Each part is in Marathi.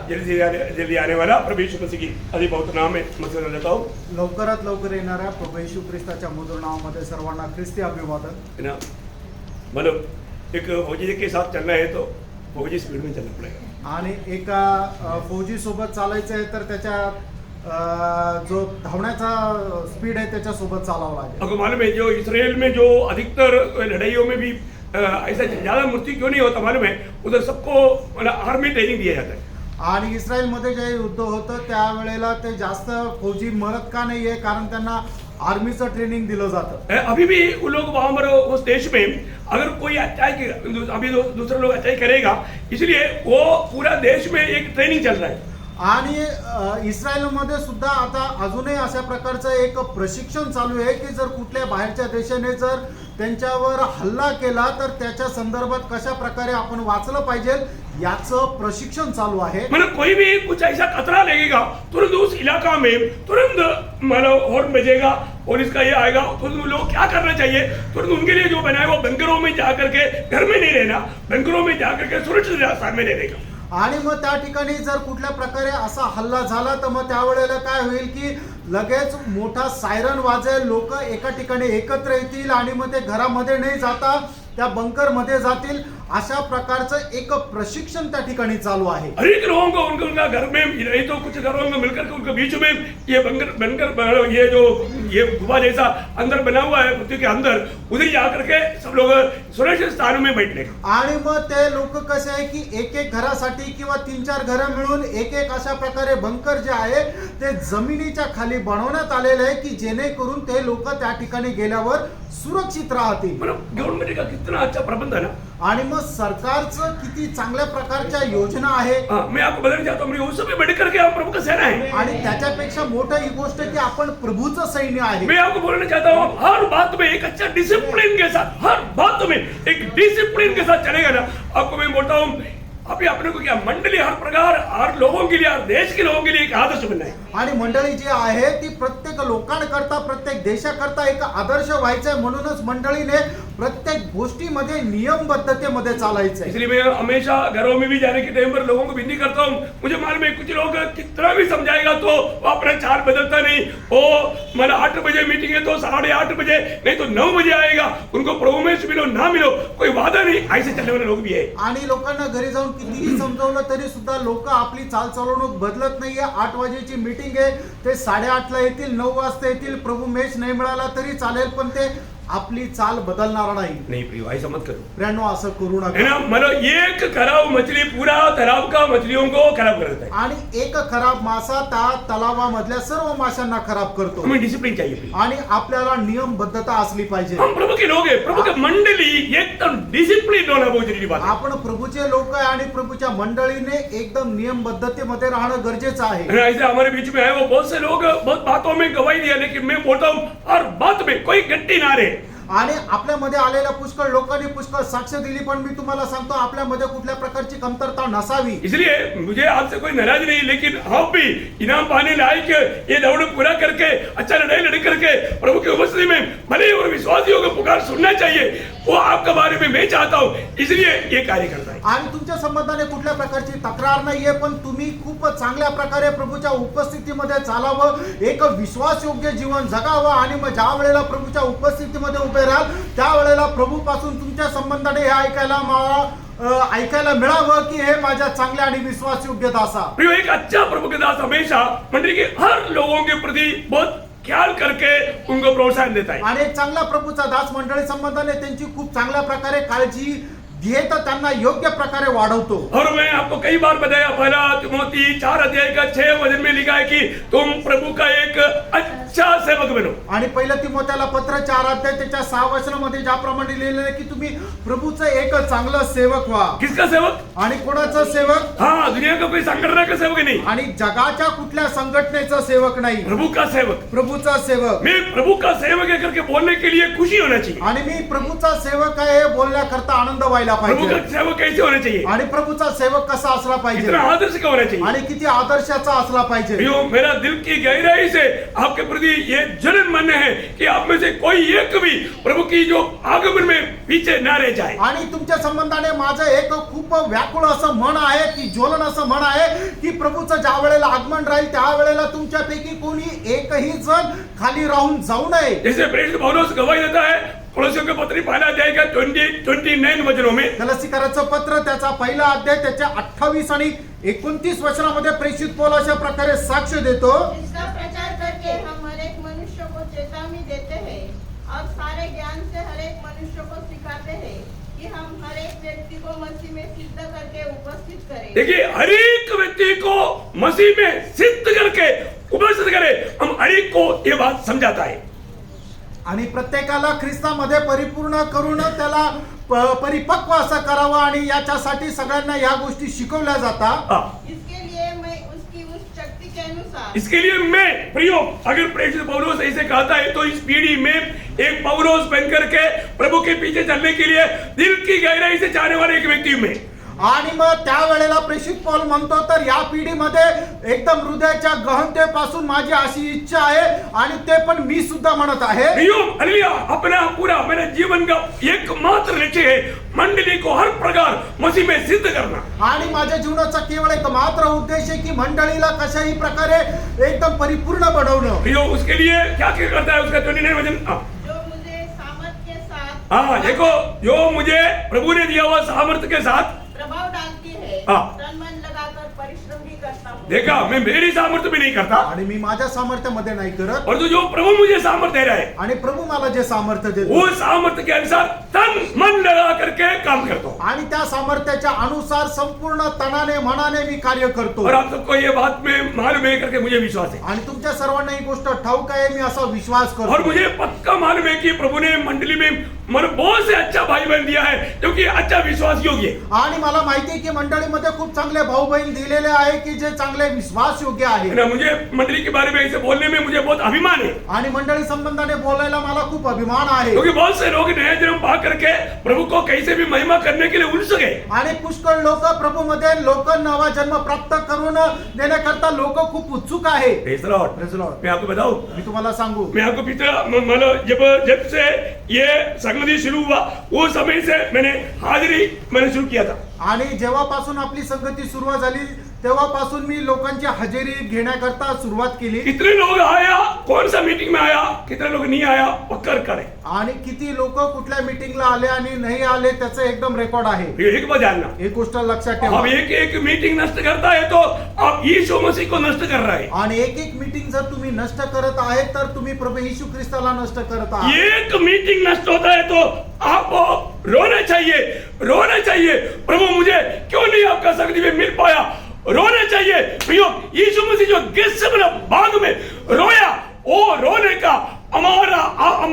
जल्दी आने वाला प्रभु यीशु मसीह की अधिक बहुत नाम में मसलन लेता हूँ। लवकरात लवकर येणाऱ्या प्रभू येशू ख्रिस्ताच्या मधुर नावामध्ये सर्वांना ख्रिस्ती अभिवादन। है ना, मतलब एक फौजी के साथ चलना है तो फौजी स्पीड में चलना पड़ेगा। आणि एका फौजी सोबत चालायचं आहे तर त्याच्या जो धावण्याचा स्पीड आहे त्याच्या सोबत चालावं लागेल। आपको मालूम है जो इसराइल में जो अधिकतर लड़ाइयों में भी ऐसा ज्यादा मृत्यु क्यों नहीं होता मालूम है? उधर सबको आर्मी ट्रेनिंग दिया जाता है। आणि इस्रायल मध्ये जे युद्ध होतं त्यावेळेला ते जास्त फौजी मरत का नाहीये? कारण त्यांना आर्मीचं ट्रेनिंग दिलं जातं। अभी भी वो लोग वहां पर उस देश में अगर कोई अटैक अभी दूसरे लोग अटैक करेगा, इसलिए वो पूरा देश में एक ट्रेनिंग चल रहा है। आणि इस्रायलमध्ये सुद्धा आता अजूनही अशा प्रकारचं एक प्रशिक्षण चालू आहे की जर कुठल्या बाहेरच्या देशाने जर त्यांच्यावर हल्ला केला तर त्याच्या संदर्भात कशा प्रकारे आपण वाचलं पाहिजे याचं प्रशिक्षण चालू आहे। मतलब कोई भी कुछ ऐसा खतरा लगेगा तुरंत उस इलाका में तुरंत मतलब हॉर्न बजेगा, पुलिस का ये आएगा, तो लोग क्या करना चाहिए? तुरंत उनके लिए जो बना है वो बंकरों में जाकर के घर में नहीं रहना, बंकरों में जाकर के सुरक्षित स्थान में रहने का। आणि मग त्या ठिकाणी जर कुठल्या प्रकारे असा हल्ला झाला तर मग त्यावेळेला काय होईल की लगेच मोठा सायरन वाजेल, लोक एका ठिकाणी एकत्र येतील आणि मग ते घरामध्ये नाही जाता त्या बंकर मध्ये जातील। अशा प्रकारचं एक प्रशिक्षण त्या ठिकाणी चालू आहे। हर एक लोगों को उनका घर में नहीं तो कुछ घरों में मिलकर के उनके बीच में ये बंकर ये जो ये गुफा जैसा अंदर बना हुआ है पृथ्वी के अंदर, उधर जाकर के सब लोग सुरक्षित स्थानों में बैठने का। आणि मग ते लोक कसे आहे की एक एक घरासाठी किंवा 3-4 घरं मिळून एक एक अशा प्रकारे बंकर जे आहे ते जमिनीच्या खाली बनवण्यात आलेले आहे की जेणेकरून ते लोक त्या ठिकाणी गेल्यावर सुरक्षित राहतील। गवर्नमेंट का कितना अच्छा प्रबंध है ना। आणि मग सरकारचं किती चांगल्या प्रकारच्या योजना आहे। मैं आपको बताना चाहता हूँ उस समय बढ़कर के आप प्रभु का सेना है। आणि त्याच्यापेक्षा मोठी ही गोष्ट की आपण प्रभूचं सैन्य आहे। मैं आपको बोलना चाहता हूँ हर बात में एक अच्छा डिसिप्लिन के साथ, हर बात में एक डिसिप्लिन के साथ चलेगा ना। आपको मैं बोलता हूँ अभी अपने को क्या मंडली हर प्रकार हर लोगों के लिए, हर देश के लोगों के लिए एक आदर्श बनना है। आणि मंडळी जी आहे ती प्रत्येक लोकांकरता, प्रत्येक देशाकरता एक आदर्श व्हायचं आहे। म्हणूनच मंडळीने प्रत्येक गोष्टीमध्ये नियमबद्धतेमध्ये चालायचं आहे। इसलिए मैं हमेशा घरों में भी जाने के टाइम पर लोगों को विनती करता हूँ। मुझे मालूम है कुछ लोग कितना भी समझाएगा तो वो अपना चाल बदलता नहीं। वो मतलब 8 बजे मीटिंग है तो 8:30 बजे नहीं तो 9 बजे आएगा। उनको प्रभु में मिलो ना मिलो कोई वादा नहीं, ऐसे चलने वाले लोग भी है। आणि लोकांना घरी जाऊन कितीही समजावलं तरी सुद्धा लोक आपली चालचलवणूक बदलत नाहीये। 8 वाजेची मीटिंग आहे ते 8:30 ला येतील, 9 वाजता येतील, प्रभू मेच नाही मिळाला तरी चालेल पण ते आपली चाल बदलणार नाही। प्रिय ऐसा मत करो। प्रियानो असं करू है नका। ना, मतलब एक खराब मछली पूरा तालाब का मछलियों को खराब कर देता है। आणि एक खराब मासा त्या तलावामधल्या सर्व माशांना खराब करतो। हमें डिसिप्लिन चाहिए आणि आपल्याला नियमबद्धता असली पाहिजे। हम प्रभु के लोग हैं, प्रभु की मंडली एकदम डिसिप्लिन होना बहुत जरूरी बात है। आपण प्रभूचे लोक आहे आणि प्रभूच्या मंडळीने एकदम नियमबद्धतेमध्ये राहणं गरजेचं आहे। ऐसे हमारे बीच में है वो बहुत से लोग बहुत बातों में गवाही दिया, लेकिन मैं बोलता हूँ हर बात में कोई गट्टी ना रहे। आणि आपल्यामध्ये आलेल्या पुष्कळ लोकांनी पुष्कळ साक्ष दिली, पण मी तुम्हाला सांगतो आपल्यामध्ये कुठल्या प्रकारची कमतरता नसावी। इसलिए मुझे आपसे कोई नाराज नहीं, लेकिन आप भी इनाम पाने लायक ये दौड़ पूरा करके अच्छा लड़ाई लड़ करके प्रभु की उपस्थिति में भले और विश्वासियों को पुकार सुनना चाहिए, वो आपके बारे में मैं चाहता हूँ, इसलिए ये कार्य करता है। आणि तुमच्या संबंधाने कुठल्या प्रकारची तक्रार नाहीये, पण तुम्ही खूप चांगल्या प्रकारे प्रभूच्या उपस्थितीमध्ये चालावं, एक विश्वासयोग्य जीवन जगावं आणि मग ज्या वेळेला प्रभूच्या उपस्थितीमध्ये राहाल त्यावेळेला प्रभू पासून तुमच्या संबंधाने हे ऐकायला मिळावं की हे माझ्या चांगल्या आणि विश्वासयोग्य दासा। प्रिय एक अच्छा प्रभु के दास हमेशा मंडली के हर लोगों के प्रति बहुत ख्याल करके उनको प्रोत्साहन देता है। आणि एक चांगला प्रभूचा दास मंडळी संबंधाने त्यांची खूप चांगल्या प्रकारे काळजी घेत त्यांना योग्य प्रकारे वाढवतो। और मैं आपको कई बार बताया, पहला तिमोथी 4:6 वचन में लिखा है कि तुम प्रभु का एक अच्छा सेवक बनो। आणि पहिलं तिमोथेला पत्र 4 त्याच्या 6 वचनामध्ये ज्याप्रमाणे लिहिलेलं आहे की तुम्ही प्रभूचं एक चांगलं सेवक व्हा। किसका सेवक? आणि कोणाचा सेवक? हाँ, दुनिया का कोई संगठन का सेवक नहीं, आणि जगाच्या कुठल्या संघटनेचा सेवक नाही, प्रभु का सेवक, प्रभूचा सेवक। मैं प्रभु का सेवक है करके बोलने के लिए खुशी होना चाहिए। आणि मी प्रभूचा सेवक आहे बोलण्याकरता आनंद व्हायला पाहिजे। प्रभु का सेवक कैसे होना चाहिए? आणि प्रभूचा सेवक कसा कसा असला पाहिजे, कितना आदर्श का होना चाहिए। आणि किती आदर्शाचा असला पाहिजे। प्रियो, मेरा दिल की गहराई से आपके प्रति ये जलन मन है कि आप में से कोई एक भी प्रभु की जो आगमन में पीछे ना रह जाए। आणि तुमच्या संबंधाने माझं एक खूप व्याकुळ असं मन आहे, की ज्वलन असं मन आहे, की प्रभूचं ज्या वेळेला आगमन राहील त्या वेळेला तुमच्यापैकी कोणी एकही जण खाली राहून जाऊ नये। जैसे प्रेरित पौलुस गवाही देता है कोलोसियों के पत्र पहला अध्याय का 29 वचनों में, कलसीकराचं पत्र त्याचा पहिला अध्याय त्याच्या 28 आणि 29 वचनामध्ये प्रेषित पौल अशा प्रकारे साक्ष देतो। इसका प्रचार करके हम हर एक मनुष्य को चेतावनी देते हैं और सारे ज्ञान से हर एक मनुष्य को सिखाते हैं कि हम हर एक व्यक्ति को मसीह में सिद्ध करके उपस्थित करें। देखिए, हर एक व्यक्ति को मसीह में सिद्ध करके उपस्थित करे, हम हर एक को ये बात समझाता है। आणि प्रत्येकाला ख्रिस्तामध्ये परिपूर्ण करून त्याला परिपक्व असं करावं, आणि याच्यासाठी सगळ्यांना या गोष्टी शिकवल्या जातात। इसके लिए मैं उसकी उस शक्ति के अनुसार इसके लिए मैं प्रियो, अगर प्रेरित पौलुस ऐसे कहता है तो इस पीढ़ी में एक पौलुस बन करके प्रभु के पीछे चलने के लिए दिल की गहराई से चाहने वाले एक व्यक्ति में, आणि मग त्यावेळेला प्रेषित पौल म्हणतो, तर या पिढीमध्ये एकदम हृदयाच्या गहनतेपासून माझी अशी इच्छा आहे, आणि ते पण मी सुद्धा म्हणत आहे। प्रियो, हालेलुया, अपना पूरा मेरे जीवन का एकमात्र लक्ष्य है मंडली को हर प्रकार मसीह में सिद्ध करना। आणि माझ्या जीवनाचा केवळ एक मात्र उद्देश आहे की मंडळीला कशाही प्रकारे एकदम परिपूर्ण बनवणं। प्रियो, उसके लिए क्या क्या करता है उसका 29 वचन। जो मुझे सामर्थ के साथ हाँ, देखो, जो मुझे प्रभु ने दिया हुआ सामर्थ्य के साथ प्रभाव डालती है, हाँ। तन मन लगाकर परिश्रम भी करता हूँ। देखा, मैं मेरी सामर्थ्य भी नहीं करता, आणि मी माझ्या सामर्थ्यामध्ये नाही करत, और जो प्रभु मुझे सामर्थ्य दे रहा है आणि प्रभू मला जे सामर्थ्य देतो वो सामर्थ्य के अनुसार तन मन लगा करके काम करता हूँ। आणि त्या सामर्थ्याच्या अनुसार संपूर्ण तनाने मनाने मी कार्य करतो। और आप सबको ये बात में मालूम है करके मुझे विश्वास है, आणि तुमच्या सर्वांना ही गोष्ट ठाऊक आहे, मी असा विश्वास और करतो। मुझे पक्का मालूम है कि प्रभु ने मंडली में मन बहुत से अच्छा भाई बहन दिया है, क्योंकि अच्छा विश्वास योग्य है। आणि मला माहिती आहे की मंडळीमध्ये खूप चांगले भाऊ बहीण दिलेले आहे की जे चांगले विश्वास योग्य आहे। ना, मुझे मंडली के बारे में ऐसे बोलने में मुझे बहुत अभिमान है, आणि मंडळी संबंधाने बोलायला मला खूप अभिमान आहे। क्योंकि बहुत से लोग नया जन्म पा करके प्रभु को कैसे भी महिमा करने के लिए उत्सुक है। आणि पुष्कळ लोक प्रभू मध्ये लोक नवा जन्म प्राप्त करून देण्याकरता लोक खूप उत्सुक आहे। Praise the Lord. Praise the Lord. मैं आपको बताऊं, मी तुम्हाला सांगू, मैं आपको जब से ये संगति शुरू हुआ वो समय से मैंने शुरू किया था। आणि जेव्हापासून आपली संगती सुरुवात झाली तेव्हापासून मी लोकांची हजेरी घेण्याकरता सुरुवात केली। कितने लोग आया, कौन सा मीटिंग में आया, कितने लोग नहीं आया, पक्का करे। आणि किती लोक कुठल्या मीटिंगला आले आणि नाही आले त्याचं एकदम रेकॉर्ड आहे। ये एक बात जानना, एक गोष्ट लक्षात ठेवा, अब एक मीटिंग नष्ट करता है तो आप यीशु मसीह को नष्ट कर रहा है। आणि एक मीटिंग जर तुम्ही नष्ट करत आहे तर तुम्ही प्रभू येशू ख्रिस्ताला नष्ट करत आहात। एक मीटिंग नष्ट होता है तो आपको रोना चाहिए, प्रभु मुझे क्यों नहीं आपका संगति में मिल पाया, रोना चाहिए। प्रियो, यीशु मसीह जो गेत्सेमने बाग में रोया, वो रोने का हमारा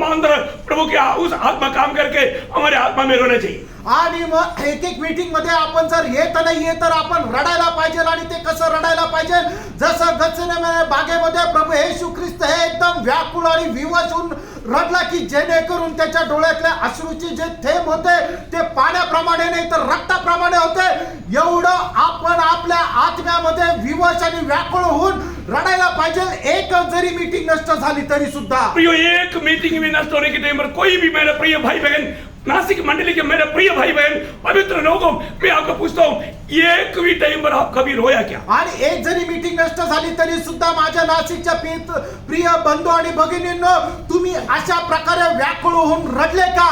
अंदर प्रभु के उस आत्मा काम करके हमारे आत्मा में रोना चाहिए। आणि मग एक मीटिंग मध्ये आपण जर येत नाहीये तर आपण रडायला पाहिजे, आणि ते कसं रडायला पाहिजे, जसं गेत्सेमने बागेमध्ये प्रभू येशू ख्रिस्त हे एकदम व्याकुळ आणि विवश होऊन रडला की जेणेकरून त्याच्या डोळ्यातल्या अश्रूचे जे थेंब होते ते पाण्याप्रमाणे नाही तर रक्ताप्रमाणे होते, एवढं आपण आपल्या आत्म्यामध्ये विवश आणि व्याकुळ होऊन रडायला पाहिजे। एक जरी मीटिंग नष्ट झाली तरी सुद्धा। प्रियो, एक मीटिंग में नष्ट होने के टाइम पर कोई भी मेरे प्रिय भाई बहन, नासिक मंडली के मेरे प्रिय भाई बहन, पवित्र लोगों, मैं आपको पूछता हूँ, एक भी टाइम पर आप कभी रोया क्या? आणि एक जरी मीटिंग नष्ट झाली तरी सुद्धा माझ्या नाशिकच्या प्रिय बंधू आणि भगिनींनो, तुम्ही अशा प्रकारे व्याकुळ होऊन रडले का?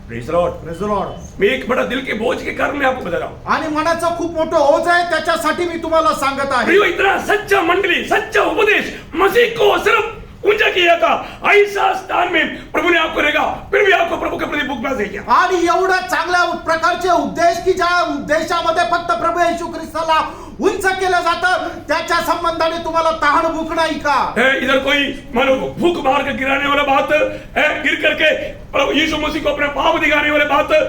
Praise the Lord. Praise the Lord. मैं एक बड़ा दिल के बोझ के कारण मैं आपको बता रहा हूँ। आणि मनाचं खूप मोठं ओझ आहे त्याच्यासाठी मी तुम्हाला सांगत आहे। प्रियो, इतना सच्चा मंडली, सच्चा उपदेश मसीह को सिर्फ ऊंचा किया था, ऐसा स्थान में प्रभु ने आपको रेगा, फिर भी आपको प्रभु के प्रति भूखना से किया। आणि एवढं चांगल्या प्रकारचे उपदेश की ज्या उपदेशामध्ये फक्त प्रभू येशू ख्रिस्ताला उंच केलं जातं त्याच्या संबंधाने तुम्हाला तहान भूक नाही का? इधर कोई मानो भूख मार के गिराने वाला बात है, गिर करके प्रभु यीशु मसीह को अपने पाप दिखाने वाले बात है,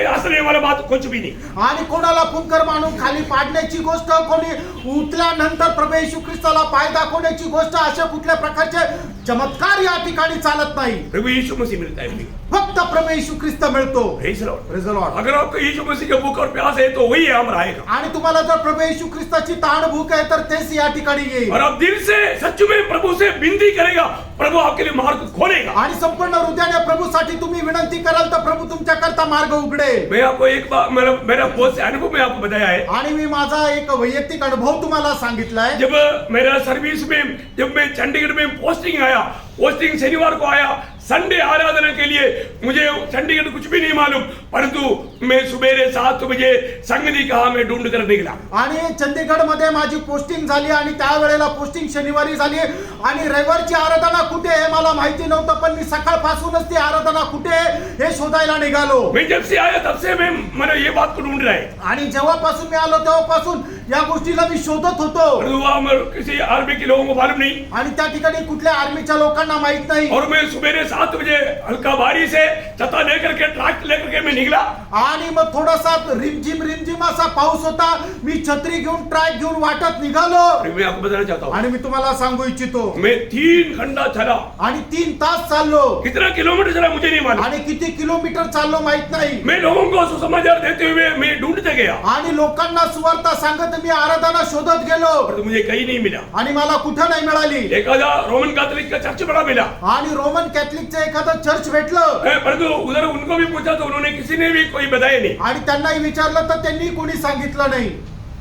हंसने वाला बात कुछ भी नहीं। आणि कोणाला फुंकर मानून खाली पाडण्याची गोष्ट, कोणी उठल्यानंतर प्रभू येशू ख्रिस्ताला पाय दाखवण्याची गोष्ट, अशा कुठल्या प्रकारचे चमत्कार या ठिकाणी चालत नाही, प्रभु यीशु मसीह मिलता है मुझे। फक्त प्रभू येशू ख्रिस्त मिळतो। Praise the Lord. Praise the Lord. अगर आपको यीशु मसीह के भूख और प्यास है तो वही हम रहेगा। आणि तुम्हाला जर प्रभू येशू ख्रिस्ताची ताण भूक आहे तर तेच या ठिकाणी येईल। और आप दिल से सच में प्रभु से विनती करेगा, प्रभु आपके लिए मार्ग खोलेगा। आणि संपूर्ण हृदयाने प्रभूसाठी तुम्ही विनंती कराल तर प्रभू तुमच्या करता मार्ग उघडेल। मैं आपको एक बार मेरा बहुत से अनुभव में आपको बताया है। आणि मी माझा एक वैयक्तिक अनुभव तुम्हाला सांगितला आहे। जब मेरा सर्विस में जब मैं चंडीगढ़ में पोस्टिंग आया, पोस्टिंग शनिवार को आया, संडे आराधना के लिए मुझे चंडीगढ़ कुछ भी नहीं मालूम, परंतु मैं सुबेरे 7 बजे संगति कहा मैं ढूंढ कर निकला। आणि चंदीगड मध्ये माझी पोस्टिंग झाली आणि त्यावेळेला पोस्टिंग शनिवारी झाली आणि रविवारची आराधना कुठे आहे मला माहिती नव्हतं, पण मी सकाळपासूनच ती आराधना कुठे आहे हे शोधायला निघालो। मैं जब से आया तब से मैंने ये बात को ढूंढ रहा है। आणि जेव्हापासून मी आलो तेव्हापासून या गोष्टीला मी शोधत होतो। परंतु वहाँ किसी आर्मी के लोगों को मालूम नहीं, आणि त्या ठिकाणी कुठल्या आर्मीच्या लोकांना माहित नाही। और मैं सुबेरे 7 बजे हल्का बारिश से छता लेकर के ट्रैक्टर लेकर के मैं निकला। आणि मग थोडासा रिमझिम असा पाऊस होता, मी छत्री घेऊन ट्रॅक घेऊन वाटत निघालो। मैं आपको बताना चाहता हूँ, आणि मी तुम्हाला सांगू इच्छितो मैं 3 घंटा चला। आणि 3 तास चाललो। कितना किलोमीटर चला मुझे नहीं मालूम। आणि किती किलोमीटर चाललो माहित नाही। मैं लोगों को सुसमाचार देते हुए मैं ढूंढते गया, आणि लोकांना सुवार्ता सांगत मी आराधना शोधत गेलो, परंतु मुझे कहीं नहीं मिला। आणि मला कुठं नाही मिळाली। एखादा रोमन कैथोलिक का चर्च बड़ा मिला, आणि रोमन कैथलिकचं एखादं चर्च भेटलं, परंतु उधर उनको भी पूछा तो उन्होंने किसी ने भी कोई बताया नहीं। आणि त्यांनाही विचारलं तर त्यांनी कोणी सांगितलं नाही।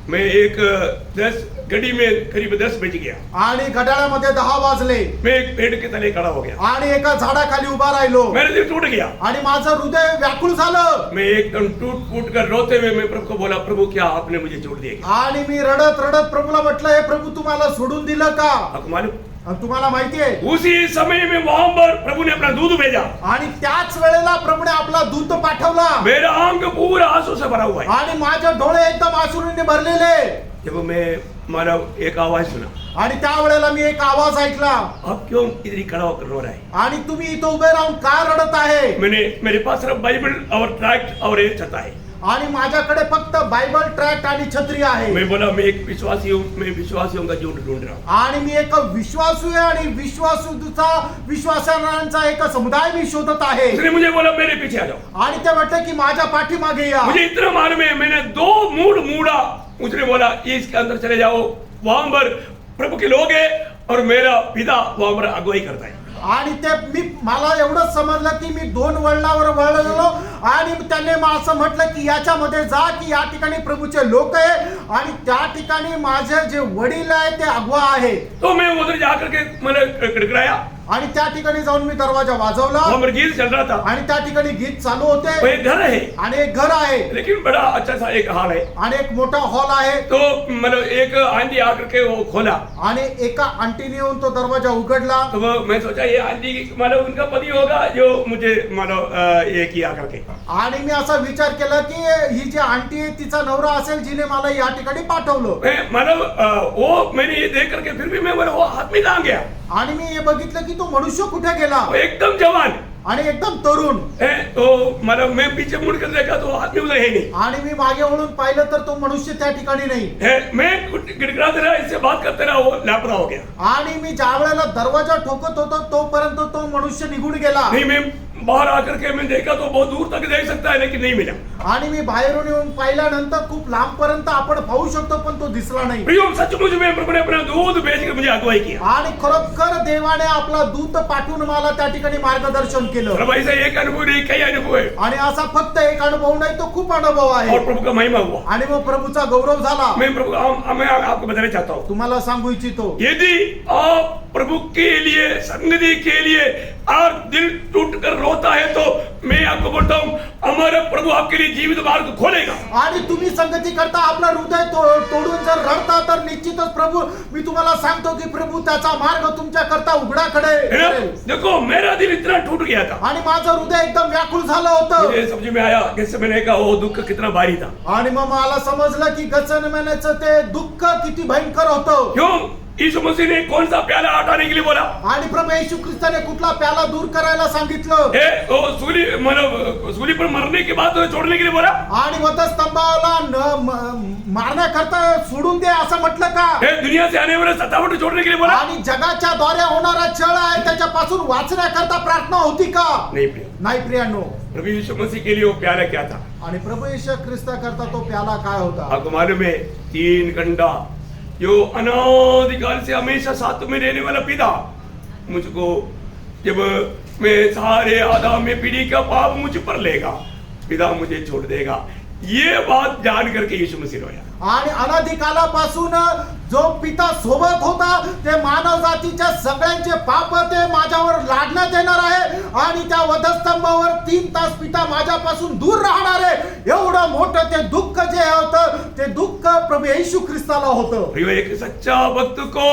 मैं एक 10 घड़ी में करीब 10 बज गया। आणि घड्याळामध्ये 10 वाजले। मैं एक पेड़ के तले खड़ा हो गया, आणि एका झाडाखाली उभा राहिलो, मेरा दिल टूट गया। आणि माझं हृदय व्याकुळ झालं। मैं एकदम टूट फूट कर रोते हुए मैं प्रभु को बोला, प्रभु क्या आपने मुझे छोड़ दिया? आणि मी रडत रडत प्रभूला म्हटलं, हे प्रभू तुम्हाला सोडून दिलं का? आपको मालूम, आणि तुम्हाला माहिती आहे उसी समय में वहां पर प्रभु ने अपना दूध भेजा। आणि त्याच वेळेला प्रभूने आपला दूत पाठवला। मेरा अंग पूरा आंसू से भरा हुआ है। आणि माझे डोळे एकदम अश्रूंनी भरलेले। जब मैं मानो एक आवाज सुना, आणि त्यावेळेला मी एक आवाज ऐकला, आप क्यों इतनी खड़ा होकर रो रहा है? आणि तुम्ही इथं उभे राहून का रडत आहे? मेरे पास सिर्फ बाइबल और ट्रैक्ट और एक छता है। आणि माझ्याकडे फक्त बायबल ट्रॅक्ट आणि छत्री आहे। मैं बोला मैं एक विश्वासी हूँ, मैं विश्वासियों का झुंड ढूंढ रहा हूँ। आणि मी एक विश्वासू आहे आणि विश्वासांचा एक समुदाय मी शोधत आहे। उसने मुझे बोला मेरे पीछे आ जाओ। आणि ते म्हटलं की माझ्या पाठीमागे या। मुझे इतना मालूम है, मैंने 2 मूड मूड़ा। उसने बोला इसके अंदर चले जाओ, वहां पर प्रभु के लोग हैं और मेरा पिता वहां पर अगुवाई करता है। आणि ते मला एवढंच समजलं की मी 2 वळणावर वळलो आणि त्याने असं म्हटलं की याच्यामध्ये जा की या ठिकाणी प्रभूचे लोक आहे आणि त्या ठिकाणी माझे जे वडील आहे ते अगुवा आहे। तो मैं उधर जाकर के मैंने कड़कड़ाया आणि त्या ठिकाणी जाऊन मी दरवाजा वाजवला। वहां पर गीत चल रहा था आणि त्या ठिकाणी गीत चालू होते। वो एक घर है, आणि एक घर आहे, लेकिन बड़ा अच्छा सा एक हॉल है। आणि एक मोठा हॉल आहे। तो मतलब एक आंटी आकर के वो खोला, आणि एका आंटीने येऊन तो दरवाजा उघडला। तो वो मैं सोचा ये आंटी मतलब उनका पति होगा जो मुझे मतलब ये किया करके। आणि मी असा विचार केला की ही जी आंटी आहे तिचा नवरा असेल जिने मला या ठिकाणी पाठवलं। मतलब वो मैंने ये देख करके फिर भी मैं बोला वो आदमी कहाँ गया? आणि मी हे बघितलं की तो मनुष्य कुठे गेला? वो एकदम जवान आणि एकदम तरुण। तो मतलब मैं पीछे मुड़ कर देखा तो आदमी उधर है नहीं। आणि मी मागे वळून पाहिलं तर तो मनुष्य त्या ठिकाणी नाही। मैं गिड़गिड़ाते रहा, इससे बात करते रहा, वो लापता हो गया। आणि मी ज्या वेळेला दरवाजा ठोकत होतो तोपर्यंत तो मनुष्य निघून गेला। नहीं, मैं बाहर आकर के मैं देखा तो बहुत दूर तक देख सकता है, लेकिन नहीं मिला। आणि मी बाहेरून येऊन पाहिल्यानंतर खूप लांब पर्यंत आपण पाहू शकतो पण तो दिसला नाही। प्रियो सचमुच में प्रभु ने अपना दूध भेज के मुझे अगुवाई किया। आणि खरोखर देवाने आपला दूत पाठवून मला त्या ठिकाणी मार्गदर्शन केलं। प्रभु ऐसा एक अनुभव नहीं, कई अनुभव है। आणि असा फक्त एक अनुभव नाही तो खूप अनुभव आहे। और प्रभु का महिमा हुआ। आणि मग प्रभूचा गौरव झाला। मैं आपको बताना चाहता हूँ, तुम्हाला सांगू इच्छितो, यदि आप प्रभु के लिए, संगति के लिए और दिल टूट कर रोता है तो मैं आपको बोलता हूँ हमारा प्रभु आपके लिए जीवित मार्ग खोलेगा। आणि तुम्ही संगती करता आपला हृदय तोडून जर रडता तर निश्चितच प्रभु, मी तुम्हाला सांगतो की प्रभू त्याचा मार्ग तुमच्या करता उघडा करेल। देखो मेरा दिल इतना टूट गया था आणि माझं हृदय एकदम व्याकुळ झालं होतं। मुझे समझ में आया कि मैंने कहा वो दुःख कितना भारी था। आणि मग मला समजलं की गचनमनेचं ते दुःख किती भयंकर होतं। क्यों? यीशु मसीह ने कौन सा प्याला हटाने के लिए बोला? आणि प्रभू येशू ख्रिस्ताने कुठला प्याला दूर करायला सांगितलं? सूली पर मरने के बाद छोड़ने के लिए बोला? आणि वधस्तंभाला मारण्याकरता सोडून दे असं म्हटलं का? दुनिया से आने वाला सतावट छोड़ने के लिए बोला? आणि जगाच्या द्वारे होणारा छळ आहे त्याच्यापासून वाचण्याकरता प्रार्थना होती का? नाही प्रियांनो. प्रभु यीशु मसीह के लिए वो प्याला क्या था? आणि प्रभू येशू ख्रिस्ता करता तो प्याला काय होता? आपको मालूम है 3 घंटा जो अनादिकाल से हमेशा साथ में रहने वाला पिता मुझको जब मैं सारे आदम में पीढ़ी का पाप मुझ पर लेगा, पिता मुझे छोड़ देगा, ये बात जान करके यीशु मसीह रोया. आणि अनादिकालापासून जो पिता सोबत होता ते मानव जातीच्या सगळ्यांचे पाप ते माझ्यावर लादण्यात येणार आहे आणि त्या वधस्तंभावर 3 तास पिता माझ्यापासून दूर राहणार आहे. एवढं मोठं ते दुःख जे होतं ते दुःख प्रभू येशू ख्रिस्ताला होतं. एक सच्चा भक्त को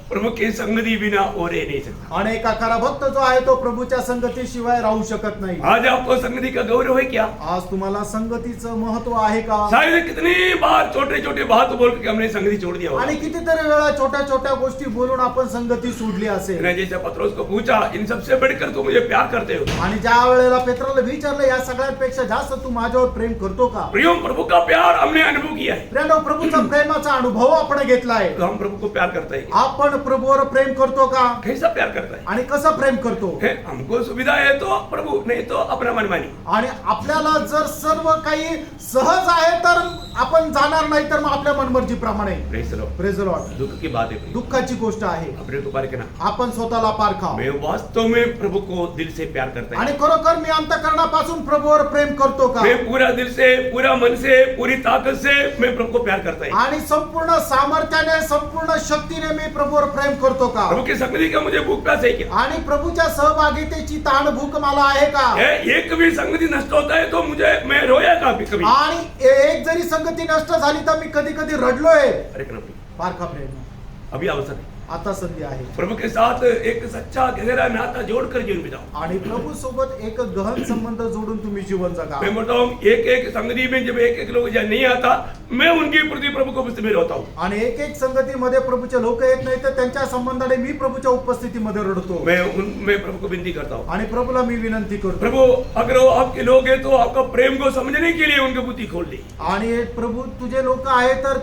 प्रभु के संगति बिना और रह नहीं सकता. आणि एक खरा भक्त जो आहे तो प्रभूच्या संगतीशिवाय राहू शकत नाही. आज आपको संगति का गौरव है क्या? आज तुम्हाला संगतीचं महत्व आहे का? शायद कितनी बार छोटे छोटे बात बोल के हमने संगति छोड़ दिया. आणि कितीतरी वेळा छोट्या छोट्या गोष्टी बोलून आपण संगती सोडली असेल. मैंने जैसे पत्रोस को पूछा, इन सबसे बढ़कर तुम मुझे प्यार करते हो? आणि ज्या वेळेला पेत्राला विचारलं या सगळ्यांपेक्षा जास्त तू माझ्यावर प्रेम करतो का? प्रियो, प्रभु का प्यार हमने अनुभव किया है. प्रियांनो, प्रभूचा प्रेमाचा अनुभव आपण घेतलाय. तो हम प्रभु को प्यार करते हैं. आपण प्रभूवर प्रेम करतो का? कैसा प्यार करता है? आणि कसं प्रेम करतो? हमको सुविधा है तो प्रभु, नहीं तो अपना मनमानी. आणि आपल्याला जर सर्व काही सहज आहे तर आपण जाणार नाही तर मग आपल्या मनमर्जीप्रमाणे. Praise the Lord. दुःख की बात है, दुःखाची गोष्ट आहे. अपने को पारखना. आपण स्वतःला पारखा. मैं वास्तव में प्रभु को दिल से प्यार करता हूं. आणि खरोखर मी अंतःकरणापासून प्रभूवर प्रेम करतो का? मैं पूरा दिल से, पूरा मन से, पूरी ताकत से मैं प्रभु को प्यार करता हूं. आणि संपूर्ण सामर्थ्याने, संपूर्ण शक्तीने मी प्रभूवर प्रेम करतो का? प्रभु की संगति का मुझे भूख प्यास है क्या? आणि प्रभूच्या सहभागितेची ताण भूक मला आहे का? एक भी संगति नष्ट होता है तो मैं रोया कभी. आणि एक जरी संगती नष्ट झाली तर मी कधी कधी रडलोय. अरे पारखा प्रेम. अभी अवसर है. आता संधी आहे. प्रभु के साथ एक सच्चा गहरा नाता जोड़कर जीवन बिताओ. आणि प्रभू सोबत एक गहन संबंध जोडून तुम्ही जीवन जगा. मैं बोलता हूँ एक संगति में जब एक लोग नहीं आता, मैं उनके प्रति प्रभु को में रोता हूँ. आणि एक संगतीमध्ये प्रभूचे लोक येत नाही तर त्यांच्या संबंधाने मी प्रभूच्या उपस्थितीमध्ये रडतो. मैं प्रभु को विनती करता हूँ. आणि प्रभूला मी विनंती करतो, प्रभु अगर वो आपके लोग हैं तो आपका प्रेम को समझने के लिए उनकी बुद्धि खोल दे. आणि प्रभू तुझे लोक आहेत तर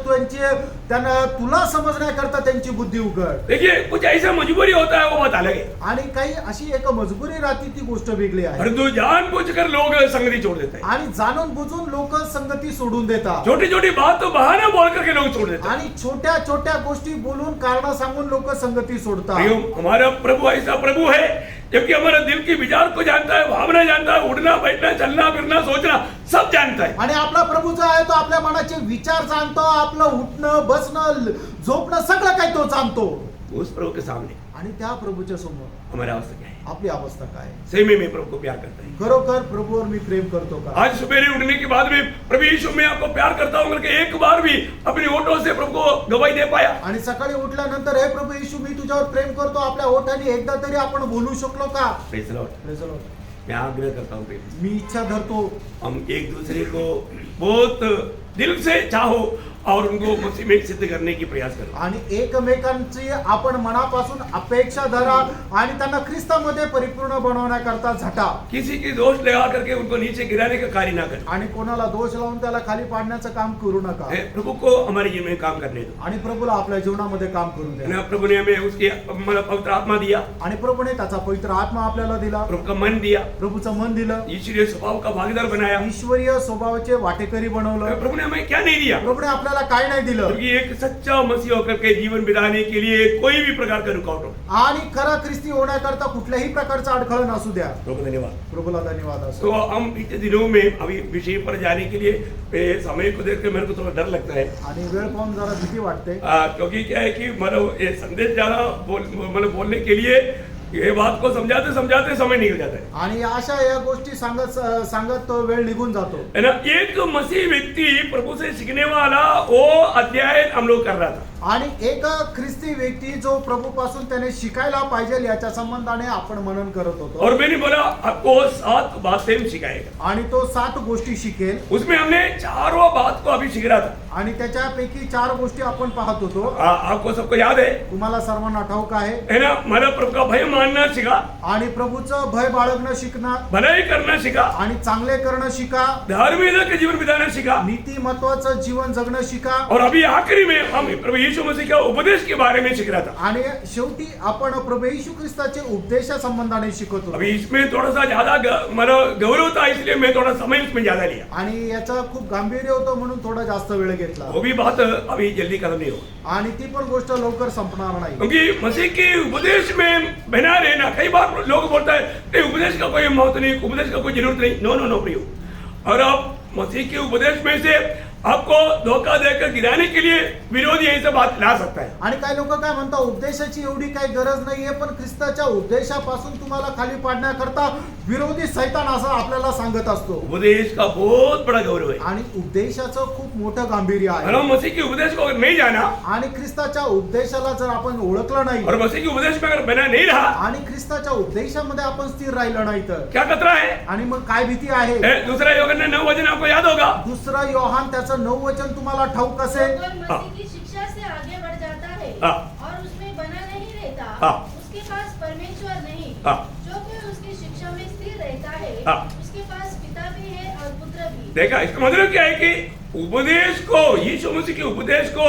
त्यांना तुला समजण्याकरता त्यांची बुद्धी उघड. देखिए, कुछ ऐसा मजबूरी होता है वो बात अलग है. आणि काही अशी एक मजबुरी राहते ती गोष्ट वेगळी आहे. परंतु जानबूझकर लोग संगति छोड़ देते हैं. आणि जाणून बुजून लोक संगती सोडून देतात. छोटी छोटी बात तो बहाना बोल करके लोग छोड़ देते हैं. आणि छोट्या छोट्या गोष्टी बोलून कारण सांगून लोक संगती सोडतात. हमारा प्रभु ऐसा प्रभु है जबकि हमारा दिल के विचार को जानता है, भावना जानता है, उठना बैठना चलना फिरना सोचना सब जानता है. आणि आपला प्रभू जो आहे तो आपल्या मनाचे विचार जाणतो, आपलं उठणं बसणं झोपणं सगळं काही तो जाणतो. उस प्रभु के सामने आणि त्या प्रभूच्या समोर हमारी अवस्था क्या है? आपली अवस्था काय? सही में प्रभु को प्यार करता है. खरोखर प्रभूवर मी प्रेम करतो का? आज सवेरे उठने के बाद में प्रभु यीशु मैं आपको प्यार करता हूं करके एक बार भी अपनी ओठों से प्रभु को गवाही दे पाया? आणि सकाळी उठल्यानंतर हे प्रभू येशू मी तुझ्यावर प्रेम करतो आपल्या ओठांनी एकदा तरी आपण बोलू शकलो का? Praise the Lord. Praise the Lord. मैं आग्रह करता हूँ मी इच्छा धरतो हम एक दूसरे को बहुत दिल से चाहो और उनको मसीह में सिद्ध करने की प्रयास करो. आणि एकमेकांची आपण मनापासून अपेक्षा धरा आणि त्यांना ख्रिस्तामध्ये परिपूर्ण बनवण्याकरता झटा. किसी की दोष लगा करके उनको नीचे गिराने का कार्य ना करें. आणि कोणाला दोष लावून त्याला खाली पाडण्याचं काम करू नका. प्रभु को हमारे जीवन में काम करने दो. आणि प्रभूला आपल्या जीवनामध्ये काम करून द्या. प्रभु ने हमें उसकी पवित्र आत्मा दिया. आणि प्रभूने त्याचा पवित्र आत्मा आपल्याला दिला. प्रभु का मन दिया. प्रभूचं मन दिलं. ईश्वरीय स्वभाव का भागीदार बनाया. ईश्वरीय स्वभावाचे वाटेकरी बनवलं. प्रभु ने हमें क्या नहीं दिया? प्रभूने आपल्याला काय नाही दिलं? एक सच्चा मसीह होकर के जीवन बिताने के लिए कोई भी प्रकार का रुकावट हो. आणि खरा ख्रिस्ती होण्याकरता कुठल्याही प्रकारचा अडखळ नसू द्या. प्रभु धन्यवाद. प्रभूला धन्यवाद असो. तो हम बीते दिनों में अभी विषय पर जाने के लिए समय को देख के मेरे को थोड़ा डर लगता है. आणि वेळ पाहून जरा भीती वाटते. क्योंकि क्या है कि मतलब ये संदेश ज्यादा बोलने के लिए ये बात को समझाते समझाते समय निकल जाता है. आणि अशा या गोष्टी सांगत तो वेळ निघून जातो. है ना. एक मसीह व्यक्ति प्रभु से सीखने वाला वो अध्याय हम लोग कर रहा था. आणि एक ख्रिस्ती व्यक्ती जो प्रभूपासून त्याने शिकायला पाहिजे याच्या संबंधाने आपण मनन करत होतो और मैंने बोला आपको 7 बातें सिखाएगा, आणि तो 7 गोष्टी शिकेल उसमें हमने चारों बात को अभी सीख रहा था। आणि त्याच्यापैकी 4 गोष्टी आपण पाहत होतो। आपको सबको याद है तुम्हाला सर्वांना ठाऊक है ना? मला प्रभु का भय मानना सीखा, आणि प्रभूचं भय बाळगणं शिकणं भलाई करना सीखा, आणि चांगले करणं शिका, धार्मिकता के जीवन बिताना सीखा, नीतिमत्वाचं जीवन जगणं शिका, और अभी आखिरी में हम प्रभु यीशु मसीह का उपदेश के बारे में सीख रहा था। आणि शेवटी आपण प्रभू येशू ख्रिस्ताचे उपदेशा संबंधाने शिकत होतो। अभी इसमें थोड़ा सा ज्यादा मला गौरव था, इसलिए मैं थोड़ा समय इसमें ज्यादा लिया, आणि याचा खूप गांभीर्य होतं म्हणून थोडा जास्त वेळ घेतला, वो भी बात अभी जल्दी खत्म नहीं हो, आणि ती पण गोष्ट लवकर संपणार नाही। क्योंकि मसीह के उपदेश में बना रहना, कई बार लोग बोलता है नहीं उपदेश का कोई महत्व नहीं, उपदेश का कोई जरूरत नहीं। नो नो नो प्रियो, और अब मसीह के उपदेश में से आपको धोखा देकर गिराने के लिए विरोधी ऐसे बात ला सकता है। आणि काही लोक काय म्हणतात उपदेशाची एवढी काही गरज नाहीये, पण ख्रिस्ताच्या उपदेशापासून तुम्हाला खाली पाडण्याकरता विरोधी सैतान असं आपल्याला सांगत असतो। उपदेश का बहुत बड़ा गौरव है, आणि उपदेशाचं खूप मोठं गांभीर्य आहे, और हम मसीह के उपदेश को अगर नहीं जाना आणि ख्रिस्ताच्या उपदेशाला जर आपण ओळखलं नाही और मसीह के उपदेश में अगर बना नहीं रहा, आणि ख्रिस्ताच्या उपदेशामध्ये आपण स्थिर राहिलं नाही तर क्या खतरा है? आणि मग काय भीती आहे? दूसरा योगन 9 वचन आपको याद होगा, दुसरं योहान त्याचं 9 वचन तुम्हाला ठाऊक असेल। कोई मसीह की शिक्षा से आगे बढ़ जाता है हाँ। और उसमें बना नहीं रहता, हाँ। उसके पास परमेश्वर नहीं। हाँ। जो कोई उसकी शिक्षा में स्थिर रहता है, हाँ। उसके पास पिता भी है और पुत्र भी। देखा, इसका मतलब क्या है कि उपदेश को, यीशु मसीह के उपदेश को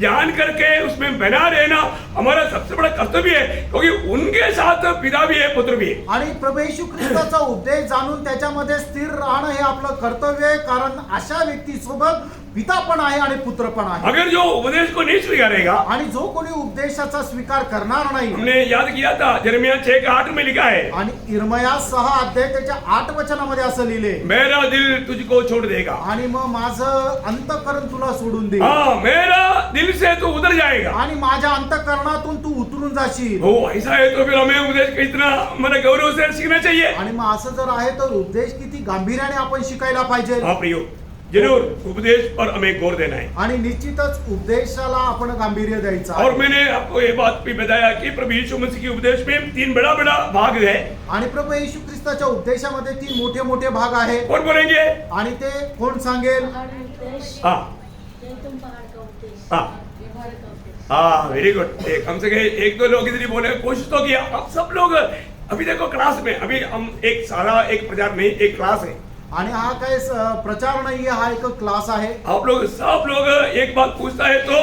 जान करके उसमें बना रहना हमारा सबसे बड़ा कर्तव्य है, क्योंकि उनके साथ पिता भी है, पुत्र भी है। आणि प्रभू येशू ख्रिस्ताचा उपदेश जाणून त्याच्यामध्ये स्थिर राहणं हे आपलं कर्तव्य आहे, कारण अशा व्यक्तीसोबत पिता पण आहे आणि पुत्र पण आहे। अगर जो उपदेश को नहीं स्वीकारेगा, आणि जो कोणी उपदेशाचा स्वीकार करणार नाही, हमने याद किया था यिर्मयाह 6:8 में लिखा है, आणि इर्मया 6 अध्याय त्याच्या 8 वचनामध्ये असं लिहिले, मेरा दिल तुझको छोड़ देगा, आणि मग माझं अंतःकरण तुला सोडून दे, हाँ मेरा दिल से तू उतर जाएगा। आणि माझ्या अंतःकरणातून तू उतरून जाशील। हो ऐसा है तो फिर हमें उपदेश का इतना हमारे गौरव से सीखना चाहिए। आणि मग असं जर आहे तर उपदेश किती गांभीर्याने आपण शिकायला पाहिजे, हाँ प्रियो, जरूर उपदेश पर हमें गौर देना है। आणि निश्चितच उपदेशाला आपण गांभीर्य द्यायचं और आहे। मैंने आपको ये बात भी बताया कि प्रभु यीशु मसीह के उपदेश में 3 बड़ा बड़ा भाग है। आणि प्रभू येशू ख्रिस्ताच्या उपदेशामध्ये 3 मोठे मोठे भाग आहेत, कौन बोलेंगे? आणि ते कोण सांगेल? पहाड़ उपदेश, हाँ तुम पहाड़ का उपदेश, हाँ व्यवहार का उपदेश। हाँ वेरी गुड। कम से कम 1-2 लोग इधर ही बोले, कोशिश तो किया। अब सब लोग अभी देखो क्लास में, अभी हम एक सारा एक प्रचार नहीं, एक क्लास है। आणि हा काय प्रचार नाहीये, हा एक क्लास आहे। आप लोग सब लोग एक बात पूछता है तो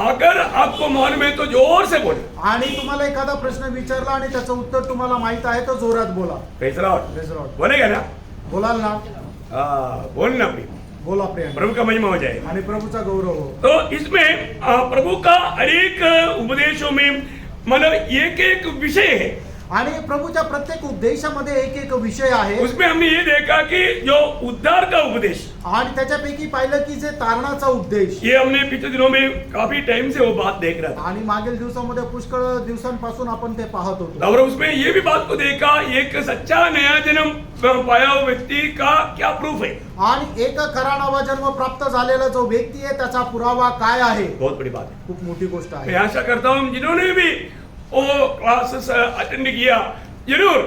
अगर आपको मालूम है तो जोर से बोले। आणि तुम्हाला एखादा प्रश्न विचारला आणि त्याचं उत्तर तुम्हाला माहित आहे तर जोरात बोला। Praise the Lord. Praise the Lord. बोलेगा ना? बोलाल ना? हाँ बोलना प्रिय, बोला प्रिय, प्रभु का महिमा हो जाएगा। आणि प्रभूचा गौरव हो। तो इसमें प्रभु का अनेक उपदेशों में मतलब एक एक विषय है, आणि प्रभूच्या प्रत्येक उपदेशामध्ये एक एक विषय आहे। उसमें हमने ये देखा कि जो उद्धार का उपदेश, आणि त्याच्यापैकी पाहिलं की जे तारणाचा उपदेश, ये हमने पिछले दिनों में काफी टाइम से वो बात देख रहा था, आणि मागील दिवसामध्ये पुष्कळ दिवसांपासून आपण ते पाहत होतो। और उसमें ये भी बात को देखा एक सच्चा नया जन्म पाया हुआ व्यक्ति का क्या प्रूफ है। आणि एक खरा नवा जन्म प्राप्त झालेला जो व्यक्ती आहे त्याचा पुरावा काय आहे? बहुत बड़ी बात है। खूप मोठी गोष्ट मैं आहे। आशा करता हूँ जिन्होंने भी वो क्लासेस अटेंड किया, जरूर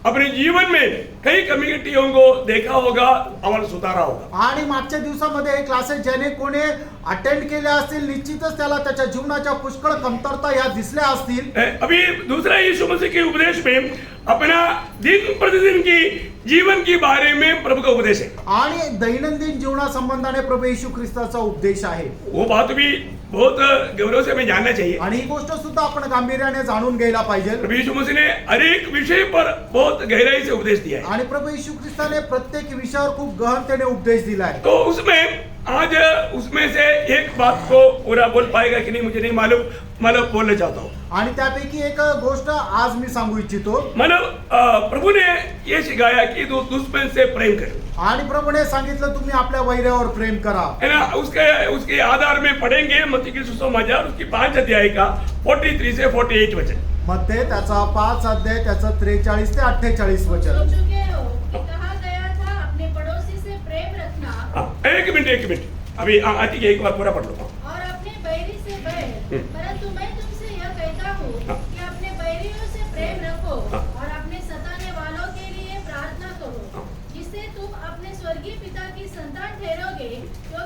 अपने जीवन में कई कम्युनिटियों को देखा होगा और सुधारा होगा। आणि मागच्या दिवसामध्ये हे क्लासेस ज्याने कोणी अटेंड केले असतील, निश्चितच त्याला त्याच्या जीवनाच्या पुष्कळ कमतरता या दिसल्या असतील। अभी दूसरा यीशु मसीह के उपदेश में अपना दिन प्रतिदिन की जीवन के बारे में प्रभु का उपदेश है, आणि दैनंदिन जीवना संबंधाने प्रभू येशू ख्रिस्ताचा उपदेश आहे। वो बात भी बहुत गौरव से हमें जानना चाहिए। आणि ही गोष्ट सुद्धा आपण गांभीर्याने जाणून घ्यायला पाहिजे। प्रभु यीशु मसीह ने हर एक विषय पर बहुत गहराई से उपदेश दिया है, आणि प्रभू येशू ख्रिस्ताने प्रत्येक विषयावर खूप गहनतेने उपदेश दिलाय। तो उसमें आज उसमें से एक बात को पूरा बोल पाएगा कि नहीं मुझे नहीं मालूम, मतलब बोलना चाहता हूँ। आणि त्यापैकी एक गोष्ट आज मी सांगू इच्छितो। मतलब प्रभु ने ये सिखाया कि तू दुश्मन से प्रेम कर, आणि प्रभूने सांगितलं तुम्ही आपल्या वैरावर प्रेम करा। है ना। उसके आधार में पढ़ेंगे मत्ती की सुसमाचार उसकी 5 अध्याय का 43 से 48 वचन। मध्ये त्याचा 5 अध्याय त्याचं 43 ते 48 सो वचन। चुके हो कि कहा गया था अपने पड़ोसी से प्रेम रखना, हाँ, एक मिनट अभी आती है, एक बार पूरा पढ़ लो। और अपने बैरी से बैर,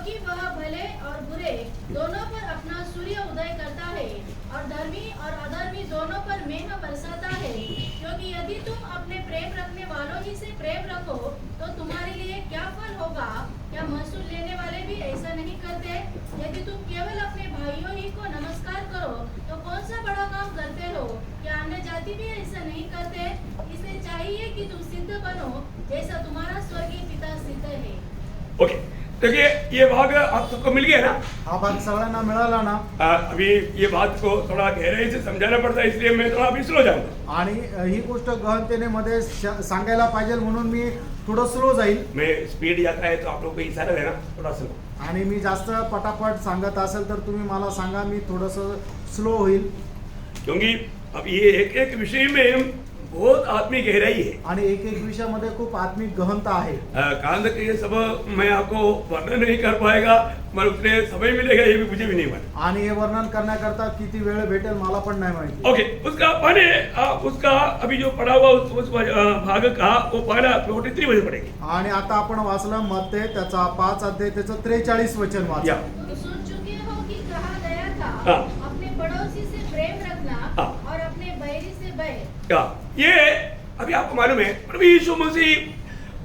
क्योंकि वह भले और बुरे दोनों पर अपना सूर्य उदय करता है और धर्मी और अधर्मी दोनों पर मेघ बरसाता है। क्योंकि यदि तुम अपने प्रेम रखने वालों ही से प्रेम रखो तो तुम्हारे लिए क्या फल होगा? क्या महसूल लेने वाले भी ऐसा नहीं करते? यदि तुम केवल अपने भाइयों ही को नमस्कार करो तो कौन सा बड़ा काम करते हो? क्या अन्य जाति भी ऐसा नहीं करते? इसलिए चाहिए कि तुम सिद्ध बनो जैसा तुम्हारा स्वर्गीय पिता सिद्ध है। ओके, देखिए ये भाग आप सबको मिल गया ना? हा भाग सगळ्यांना मिळाला ना? अभी ये बात को थोड़ा गहराई से समझाना पड़ता है, इसलिए मैं थोड़ा अभी स्लो जाऊंगा। आणि ही गोष्ट गहनतेने मध्ये सांगायला पाहिजे म्हणून मी थोडं स्लो जाईल. मैं स्पीड जाता है तो आप लोग को इशारा देना थोड़ा स्लो। आणि मी जास्त पटापट सांगत असेल तर तुम्ही मला सांगा, मी थोडंसं स्लो होईल. क्योंकि अब ये एक एक विषय में बहुत आत्मिक गहराई है आणि एक एक विषयामध्ये खूप आत्मिक गहनता आहे. कारण कि ये सब मैं आपको वर्णन नहीं कर पाएगा, पर उतने समय मिलेगा ये भी मुझे भी नहीं मालूम। आणि हे वर्णन करण्याकरता किती वेळ भेटेल मला पण नाही माहिती. ओके, उसका मैंने उसका अभी जो पढ़ा हुआ उस भाग का वो पहला 43 वजह पड़ेगी। आणि आता आपण वाचलं मत्ते त्याचा 5 अध्याय त्याचं 43 वचन वाचा. तुम सुन चुके हो कि कहा गया था, हाँ। अपने पड़ोसी से प्रेम रखना हाँ। और अपने बैरी से बैर। क्या ये अभी आपको मालूम है प्रभु यीशु मसीह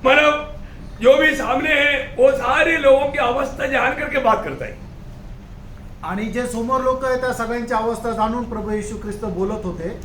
मतलब जो भी सामने है वो सारे लोगों की अवस्था जान करके बात करता है। आणि जे समोर लोक आहेत त्या सगळ्यांची अवस्था जाणून प्रभू येशू ख्रिस्त बोलत होते.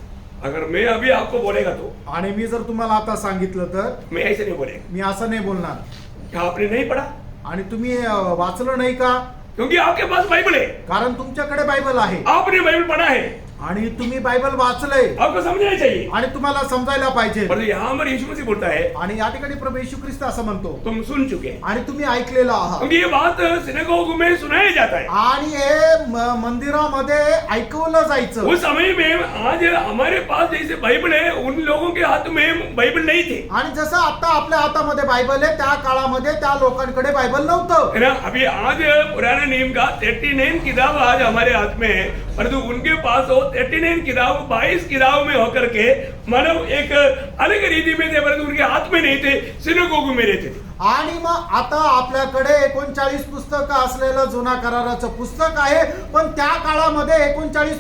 अगर मैं अभी आपको बोलेगा तो आणि मी जर तुम्हाला आता सांगितलं तर मैं ऐसे नहीं बोलेगा। मी असं नाही बोलणार. क्या आपने नहीं पढ़ा? आणि तुम्ही वाचलं नाही का? क्योंकि आपके पास बाइबल है, कारण तुमच्याकडे बायबल आहे आपने बाइबल पढ़ा है, आणि तुम्ही बायबल वाचलंय आपको समझना चाहिए। आणि तुम्हाला समजायला पाहिजे. पर यहाँ पर यीशु मसीह बोलता है आणि या ठिकाणी प्रभू येशू ख्रिस्त असं म्हणतो, तुम सुन चुके हैं, आणि तुम्ही ऐकलेलं आहात. क्योंकि ये बात सिनेगोग में सुनाया जाता है। आणि हे मंदिरामध्ये ऐकवलं जायचं. उस समय में आज हमारे पास जैसे बाइबल है उन लोगों के हाथ में बाइबल नहीं थे, आणि जसं आता आपल्या हातामध्ये बायबल आहे त्या काळामध्ये त्या लोकांकडे बायबल नव्हतं. है ना? अभी आज पुराने नियम का 39 किताब आज हमारे हाथ में है, परंतु उनके पास वो 39 किताब 22 किताब में होकर के मानव एक अलग रीति में थे, परंतु उनके हाथ में नहीं थे, सिनेगोग में रहते थे। आणि मग आता आपल्याकडे 39 पुस्तकं असलेलं जुना कराराचं पुस्तक आहे, पण त्या काळामध्ये 39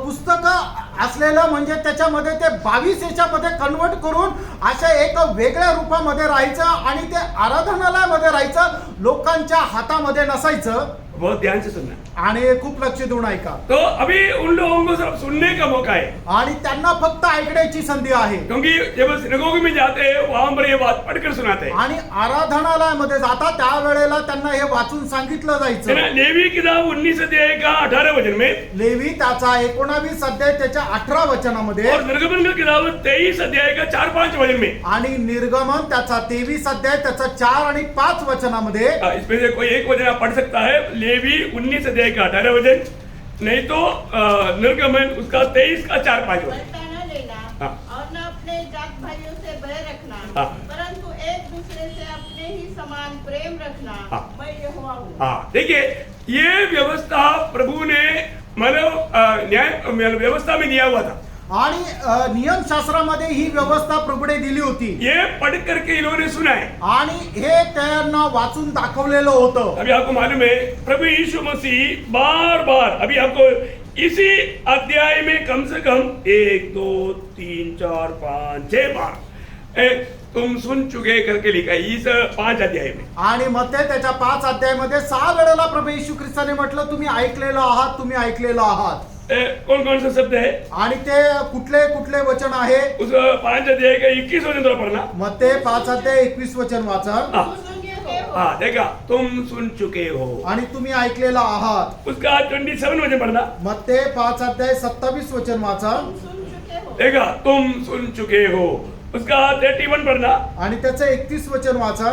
पुस्तकं असलेलं म्हणजे त्याच्यामध्ये ते 22 याच्यामध्ये कन्वर्ट करून अशा एक वेगळ्या रूपामध्ये राहायचं आणि ते आराधनालयामध्ये राहायचं, लोकांच्या हातामध्ये नसायचं. बहुत ध्यान से सुनना। आणि खूप लक्ष देऊन ऐका. तो अभी उन लोगों को सिर्फ सुनने का मौका है, आणि त्यांना फक्त ऐकण्याची संधी आहे. क्योंकि जब सिनेगोग में जाते हैं वहां पर ये बात पढ़कर सुनाते हैं। आणि आराधनालयामध्ये जातात त्यावेळेला त्यांना हे वाचून सांगितलं है ना? जायचं. लेवी किताब 19 अध्याय का 18 वचन में, लेवी त्याचा 19 अध्याय त्याच्या 18 वचनामध्ये, और निर्गमन का किताब 23 अध्याय का 4-5 वचन में। आणि निर्गमन त्याचा 23 अध्याय त्याचा 4 आणि 5 वचनामध्ये. इसमें से कोई एक वचन आप पढ़ सकता है, लेवी 19 अध्याय का 18 वचन, नहीं तो निर्गमन उसका 23 का 4-5 वचन। बदला न लेना हाँ। और न अपने जात भाइयों से बैर रखना, हाँ। परंतु एक दूसरे से अपने ही समान प्रेम रखना, हाँ। मैं यहोवा हूँ। हाँ, देखिए ये व्यवस्था प्रभु ने मतलब न्याय व्यवस्था में दिया हुआ था। आणि नियमशास्त्रामध्ये ही व्यवस्था प्रभूने दिली होती. ये पढ़ करके इन्होंने सुना है। आणि हे त्यांना वाचून दाखवलेलं होतं. अभी आपको मालूम है प्रभु यीशु मसीह बार बार, अभी आपको इसी अध्याय में कम से कम 1 2 3 4 5 6 बार तुम सुन चुके करके लिखा है इस 5 अध्याय में। आणि मग ते त्याच्या 5 अध्यायामध्ये 6 वेळेला प्रभू येशू ख्रिस्ताने म्हटलं तुम्ही ऐकलेलं आहात, तुम्ही ऐकलेलं आहात. कौन कौन सा शब्द है? आणि ते कुठले कुठले वचन आहे? उस 5 अध्याय का 21 वचन तो पढ़ना। मग ते 5 अध्याय 21 वचन वाचा. हाँ। तुम सुन चुके हो। हाँ, देखा, तुम सुन चुके हो। आणि तुम्ही ऐकलेलं आहात. उसका 27 वचन पढ़ना। मग ते 5 अध्याय 27 वचन वाचा. तुम सुन चुके हो। देखा, तुम सुन चुके हो। उसका 31 पढ़ना। आणि त्याचं 31 वचन वाचा.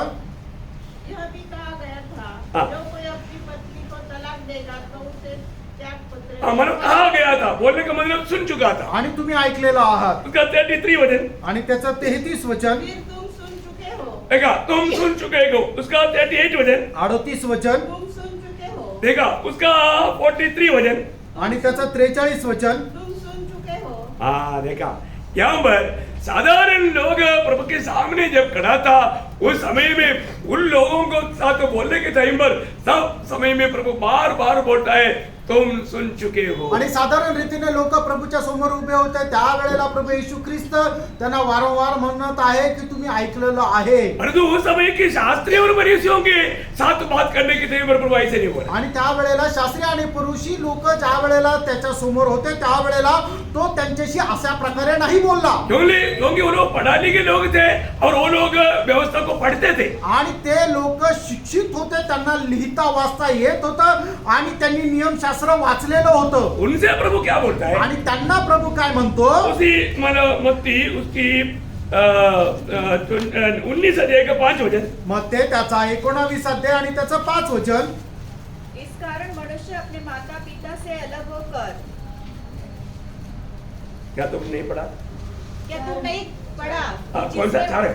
यह भी कहा गया था, हाँ। जो कोई अपनी पत्नी को तलाक देगा तो उसे त्यागपत्र हाँ, मतलब कहा गया था, बोलने का मतलब सुन चुका था। आणि तुम्ही ऐकलेलं आहात. उसका 33 वचन। आणि त्याचं 33 वचन. फिर तुम सुन चुके हो। देखा, तुम सुन चुके हो। उसका 38 वचन। 38 वचन. तुम सुन चुके हो। देखा, उसका 43 वचन। आणि त्याचं 43 वचन. तुम सुन चुके हो। हाँ, देखा, यहाँ पर साधारण लोग प्रभु के सामने जब खड़ा था उस समय में उन लोगों को साथ बोलने के टाइम पर सब समय में प्रभु बार बार बोलता है तुम सुन चुके हो। आणि साधारण रीतीने लोक प्रभूच्या समोर उभे होते त्यावेळेला प्रभू येशू ख्रिस्त त्यांना वारंवार म्हणत आहे की तुम्ही ऐकलेलं आहे। परंतु उस समय के शास्त्री और फरीसियों के साथ बात करने के टाइम पर प्रभु ऐसे नहीं बोला। आणि त्यावेळेला शास्त्री आणि फरीसी लोक ज्या वेळेला त्याच्या समोर होते त्यावेळेला तो त्यांच्याशी अशा प्रकारे नाही बोलला, क्योंकि वो लोग पढ़ा लिखे लोग थे और वो लोग व्यवस्था को पढ़ते थे आणि ते लोक शिक्षित होते, त्यांना लिहिता वाचता येत होतं आणि त्यांनी नियमशास्त्र वाचलेलं होतं। उनसे प्रभु क्या बोलता है? आणि त्यांना प्रभु काय म्हणतो? उसी मत्ती उसकी 19 अध्याय का 5 वचन, मग ते त्याचा 19 अध्याय आणि त्याचं 5 वचन। इस कारण मनुष्य अपने माता पिता से अलग होकर, क्या तुम नहीं पढ़ा? क्या तुम नहीं पढ़ा? कौन सा? 4 है।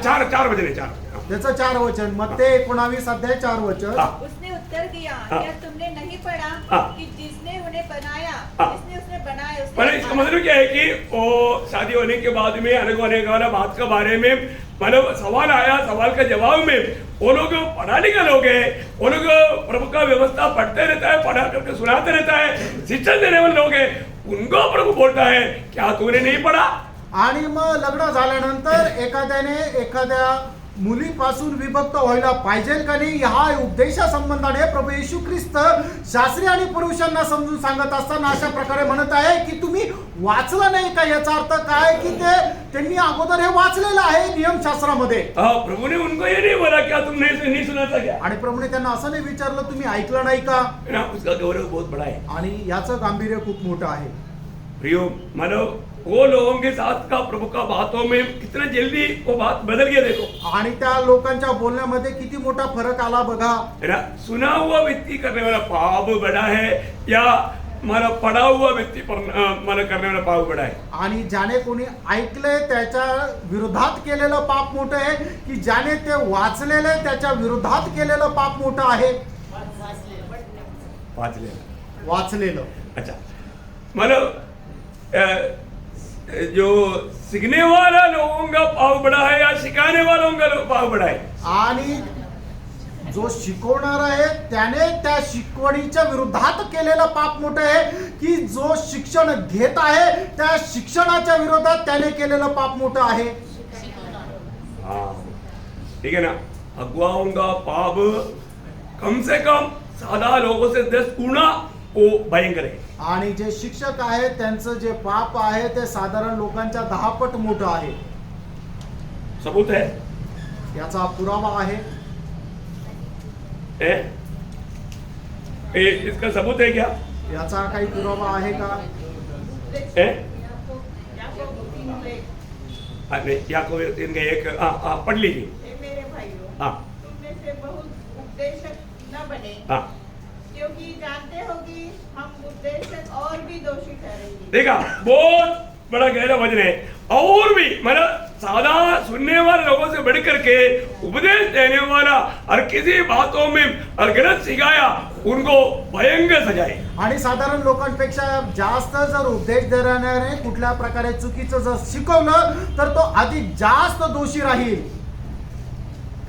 4 वचन है, 4। त्याचं 4 वचन, मग ते 19 अध्याय 4 वचन। हाँ। उसने उत्तर दिया, हाँ। क्या तुमने नहीं पढ़ा हाँ। कि जिसने उन्हें बनाया, हाँ। जिसने उसने बनाया मैंने इसका मतलब क्या है कि वो शादी होने के बाद में अलग होने का वाला बात के बारे में मतलब सवाल आया, सवाल के जवाब में वो लोग पढ़ा लिखा लोग हैं, वो लोग प्रभु का व्यवस्था पढ़ते रहता है, पढ़ा करके सुनाते रहता है, शिक्षण देने वाले लोग हैं, उनको प्रभु बोलता है क्या तूने नहीं पढ़ा? आणि मग लग्न झाल्यानंतर एखाद्याने एखाद्या मुलीपासून विभक्त व्हायला पाहिजे का नाही ह्या उपदेशा संबंधाने प्रभू येशू ख्रिस्त शास्त्री आणि पुरुषांना समजून सांगत असताना अशा प्रकारे म्हणत आहे की तुम्ही वाचलं नाही का? याचा अर्थ काय की त्यांनी अगोदर हे वाचलेलं आहे नियमशास्त्रामध्ये। प्रभु ने उनको ये नहीं बोला क्या तुमने नहीं सुना था क्या? आणि प्रभूने त्यांना असं नाही विचारलं तुम्ही ऐकलं नाही का? उसका गौरव बहुत बड़ा है आणि याचं गांभीर्य खूप मोठं आहे। प्रियो मानो वो लोगों के साथ का प्रभु का बातों में कितना जल्दी वो बात बदल गया देखो। आणि त्या लोकांच्या बोलण्यामध्ये किती मोठा फरक आला बघा। है ना? सुना हुआ व्यक्ति करने वाला पाप बड़ा है या माना पढ़ा हुआ व्यक्ति माना करने वाला पाप बड़ा है? आणि ज्याने कोणी ऐकले त्याच्या विरोधात केलेलं पाप मोठं आहे की ज्याने ते वाचलेले त्याच्या विरोधात केलेलं पाप मोठं आहे? वाचलेलं। अच्छा, मतलब जो सीखने वाला लोगों का पाप बड़ा है या सिखाने वालों का पाप बड़ा है? आणि जो शिकवणार आहे त्याने त्या शिकवणीच्या विरोधात केलेलं पाप मोठं आहे की जो शिक्षण घेत आहे त्या शिक्षणाच्या विरोधात त्याने केलेलं पाप मोठं आहे? हाँ, ठीक है ना? अगुवाओं का पाप कम से कम सादा लोगों से 10 गुना वो भयंकर है। आणि जे शिक्षक आहेत त्यांचं जे पाप आहे ते साधारण लोकांच्या 10 पट मोठं आहे। सबूत है? याचा पुरावा आहे? इसका सबूत है क्या? याचा काही पुरावा आहे का? नहीं, याकूब इनका एक पढ़ लीजिए। हे मेरे भाइयों, हाँ। तुम में से बहुत उपदेशक न बने, हाँ, क्योंकि जानते हो कि हम उपदेशक और भी दोषी ठहरेंगे। देखा बहुत बड़ा गहरा वजन है। और भी मतलब सादा सुनने वाले लोगों से बढ़ करके उपदेश देने वाला और किसी बातों में और गलत सिखाया उनको भयंकर सजाए। आणि साधारण लोकांपेक्षा जास्त जर उपदेश देणाऱ्याने कुठल्या प्रकारे चुकीचं जर शिकवलं तर तो अधिक जास्त दोषी राहील।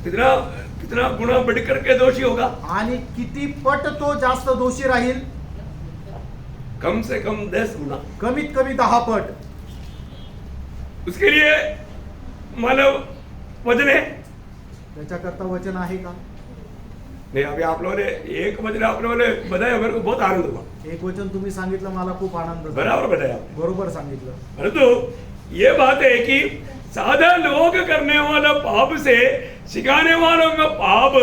कितना कितना गुना बढ़ करके दोषी होगा? आणि किती पट तो जास्त दोषी राहील? कम से कम 10 गुना। कमीत कमी 10 पट। उसके लिए मतलब वजन है? त्याच्याकरता वचन आहे का? नहीं, अभी आप लोगों ने एक वचन आप लोगों ने बताया, मेरे को बहुत आनंद हुआ। एक वचन तुम्ही सांगितलं मला खूप आनंद झाला। बराबर बताया आपने। बरोबर सांगितलं। परंतु ये बात है कि साधा लोग करने वाला पाप से सिखाने वालों का पाप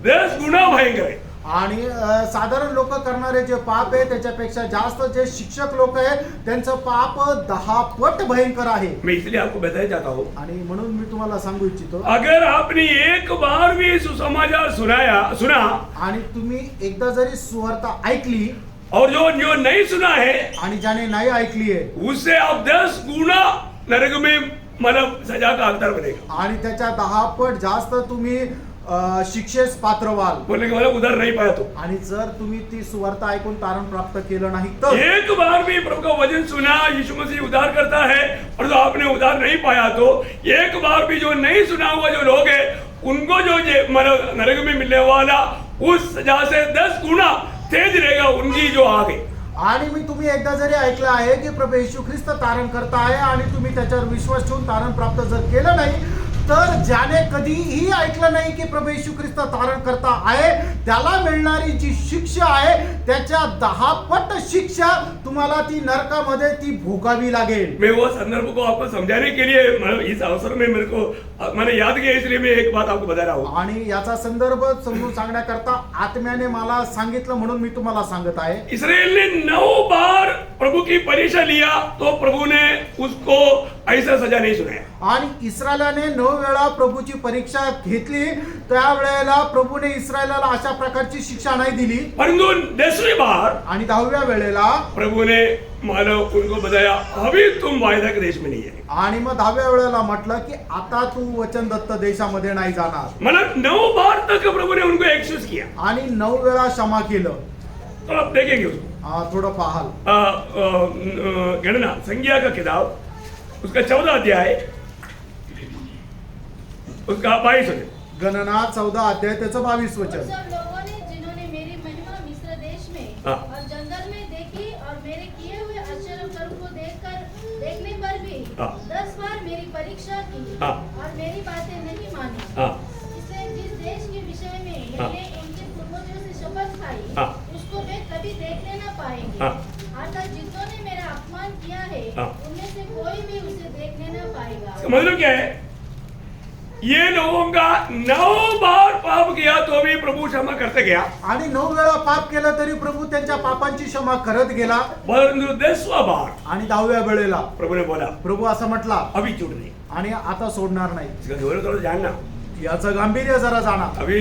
10 गुना भयंकर है। आणि साधारण लोक करणारे जे पाप आहे त्याच्यापेक्षा जास्त जे शिक्षक लोक आहे त्यांचं पाप 10 पट भयंकर आहे। मैं इसलिए आपको बताया चाहता हूँ, आणि म्हणून मी तुम्हाला सांगू इच्छितो अगर आपने एक बार भी सुसमाचार सुना आणि तुम्ही एकदा जरी सुवार्ता ऐकली और जो नहीं सुना है आणि ज्याने नाही ऐकली आहे उससे आप 10 गुना नरक में मतलब सजा का हकदार बनेगा। आणि त्याच्या 10 पट जास्त तुम्ही शिक्षेस पात्र व्हाल. बोलने के मतलब उधर नहीं पाया तो आणि जर तुम्ही ती सुवार्ता ऐकून तारण प्राप्त केलं नाही तर एक बार भी प्रभु का वचन सुना, यीशु मसीह उद्धार करता है, और जो आपने उद्धार नहीं पाया तो एक बार भी जो नहीं सुना हुआ जो लोग है उनको जो नरक में मिलने वाला उस सजा से 10 गुना तेज रहेगा उनकी जो आगे. आणि मी तुम्ही एकदा जरी ऐकलं आहे की प्रभू येशू ख्रिस्त तारण करता आहे आणि तुम्ही त्याच्यावर विश्वास ठेवून तारण प्राप्त जर केलं नाही तर ज्याने कधीही ऐकलं नाही की प्रभू येशू ख्रिस्त तारण करता आहे त्याला मिळणारी जी शिक्षा आहे त्याच्या 10 पट शिक्षा तुम्हाला ती नरकामध्ये ती भोगावी लागेल. मैं वो संदर्भ को आपको समझाने के लिए इस अवसर में मैंने याद किया, इसलिए मैं एक बात आपको बता रहा हूँ. आणि याचा संदर्भ समजून सांगण्याकरता आत्म्याने मला सांगितलं म्हणून मी तुम्हाला सांगत आहे. इस्राएल ने 9 बार प्रभु की परीक्षा लिया तो प्रभु ने उसको ऐसा सजा नहीं सुनाया. आणि इस्रायलाने 9 वेळा प्रभूची परीक्षा घेतली त्यावेळेला प्रभूने इस्रायलाला अशा प्रकारची शिक्षा नाही दिली. परंतु 10वीं बार आणि 10व्या वेळेला प्रभु ने मानव उनको बताया अभी तुम वायदा के देश में नहीं है. आणि मग 10व्या वेळेला म्हटलं की आता तू वचनदत्त देशामध्ये नाही जाणार. मतलब 9 बार तक प्रभु ने उनको एक्सक्यूज किया. आणि 9 वेळा क्षमा केलं. तो आप देखेंगे उसको. थोडं पाहाल. गणना संज्ञा का किताब उसका 14 अध्याय उसका 22 वचन. गणना 14 अध्याय त्याचं 22 वचन. सब लोगों ने जिन्होंने मेरी महिमा मिस्र देश में हाँ। और जंगल में देखी और मेरे किए हुए आश्चर्य कर्म को देखने पर भी हाँ। 10 बार मेरी परीक्षा की हाँ। और मेरी बातें नहीं मानी. हाँ. इसलिए जिस देश के विषय में हाँ। मैंने उनके पूर्वजों से शपथ खाई हाँ। उसको वे कभी देखने न पाएंगे. हाँ। अर्थात जितनों ने मेरा अपमान किया है हाँ। उनमें से कोई भी उसे देखने न पाएगा. इसका मतलब क्या है? ये लोगों का 9 बार पाप किया तो भी प्रभु क्षमा करते गया. आणि 9 वेळा पाप केलं तरी प्रभू त्यांच्या पापांची क्षमा करत गेला. परंतु 10वां बार आणि 10व्या वेळेला प्रभु ने बोला प्रभू असं म्हटला अभी छूट नहीं. आणि आता सोडणार नाही. इसका गौरव थोड़ा जानना. याचं गांभीर्य जरा जाणा. अभी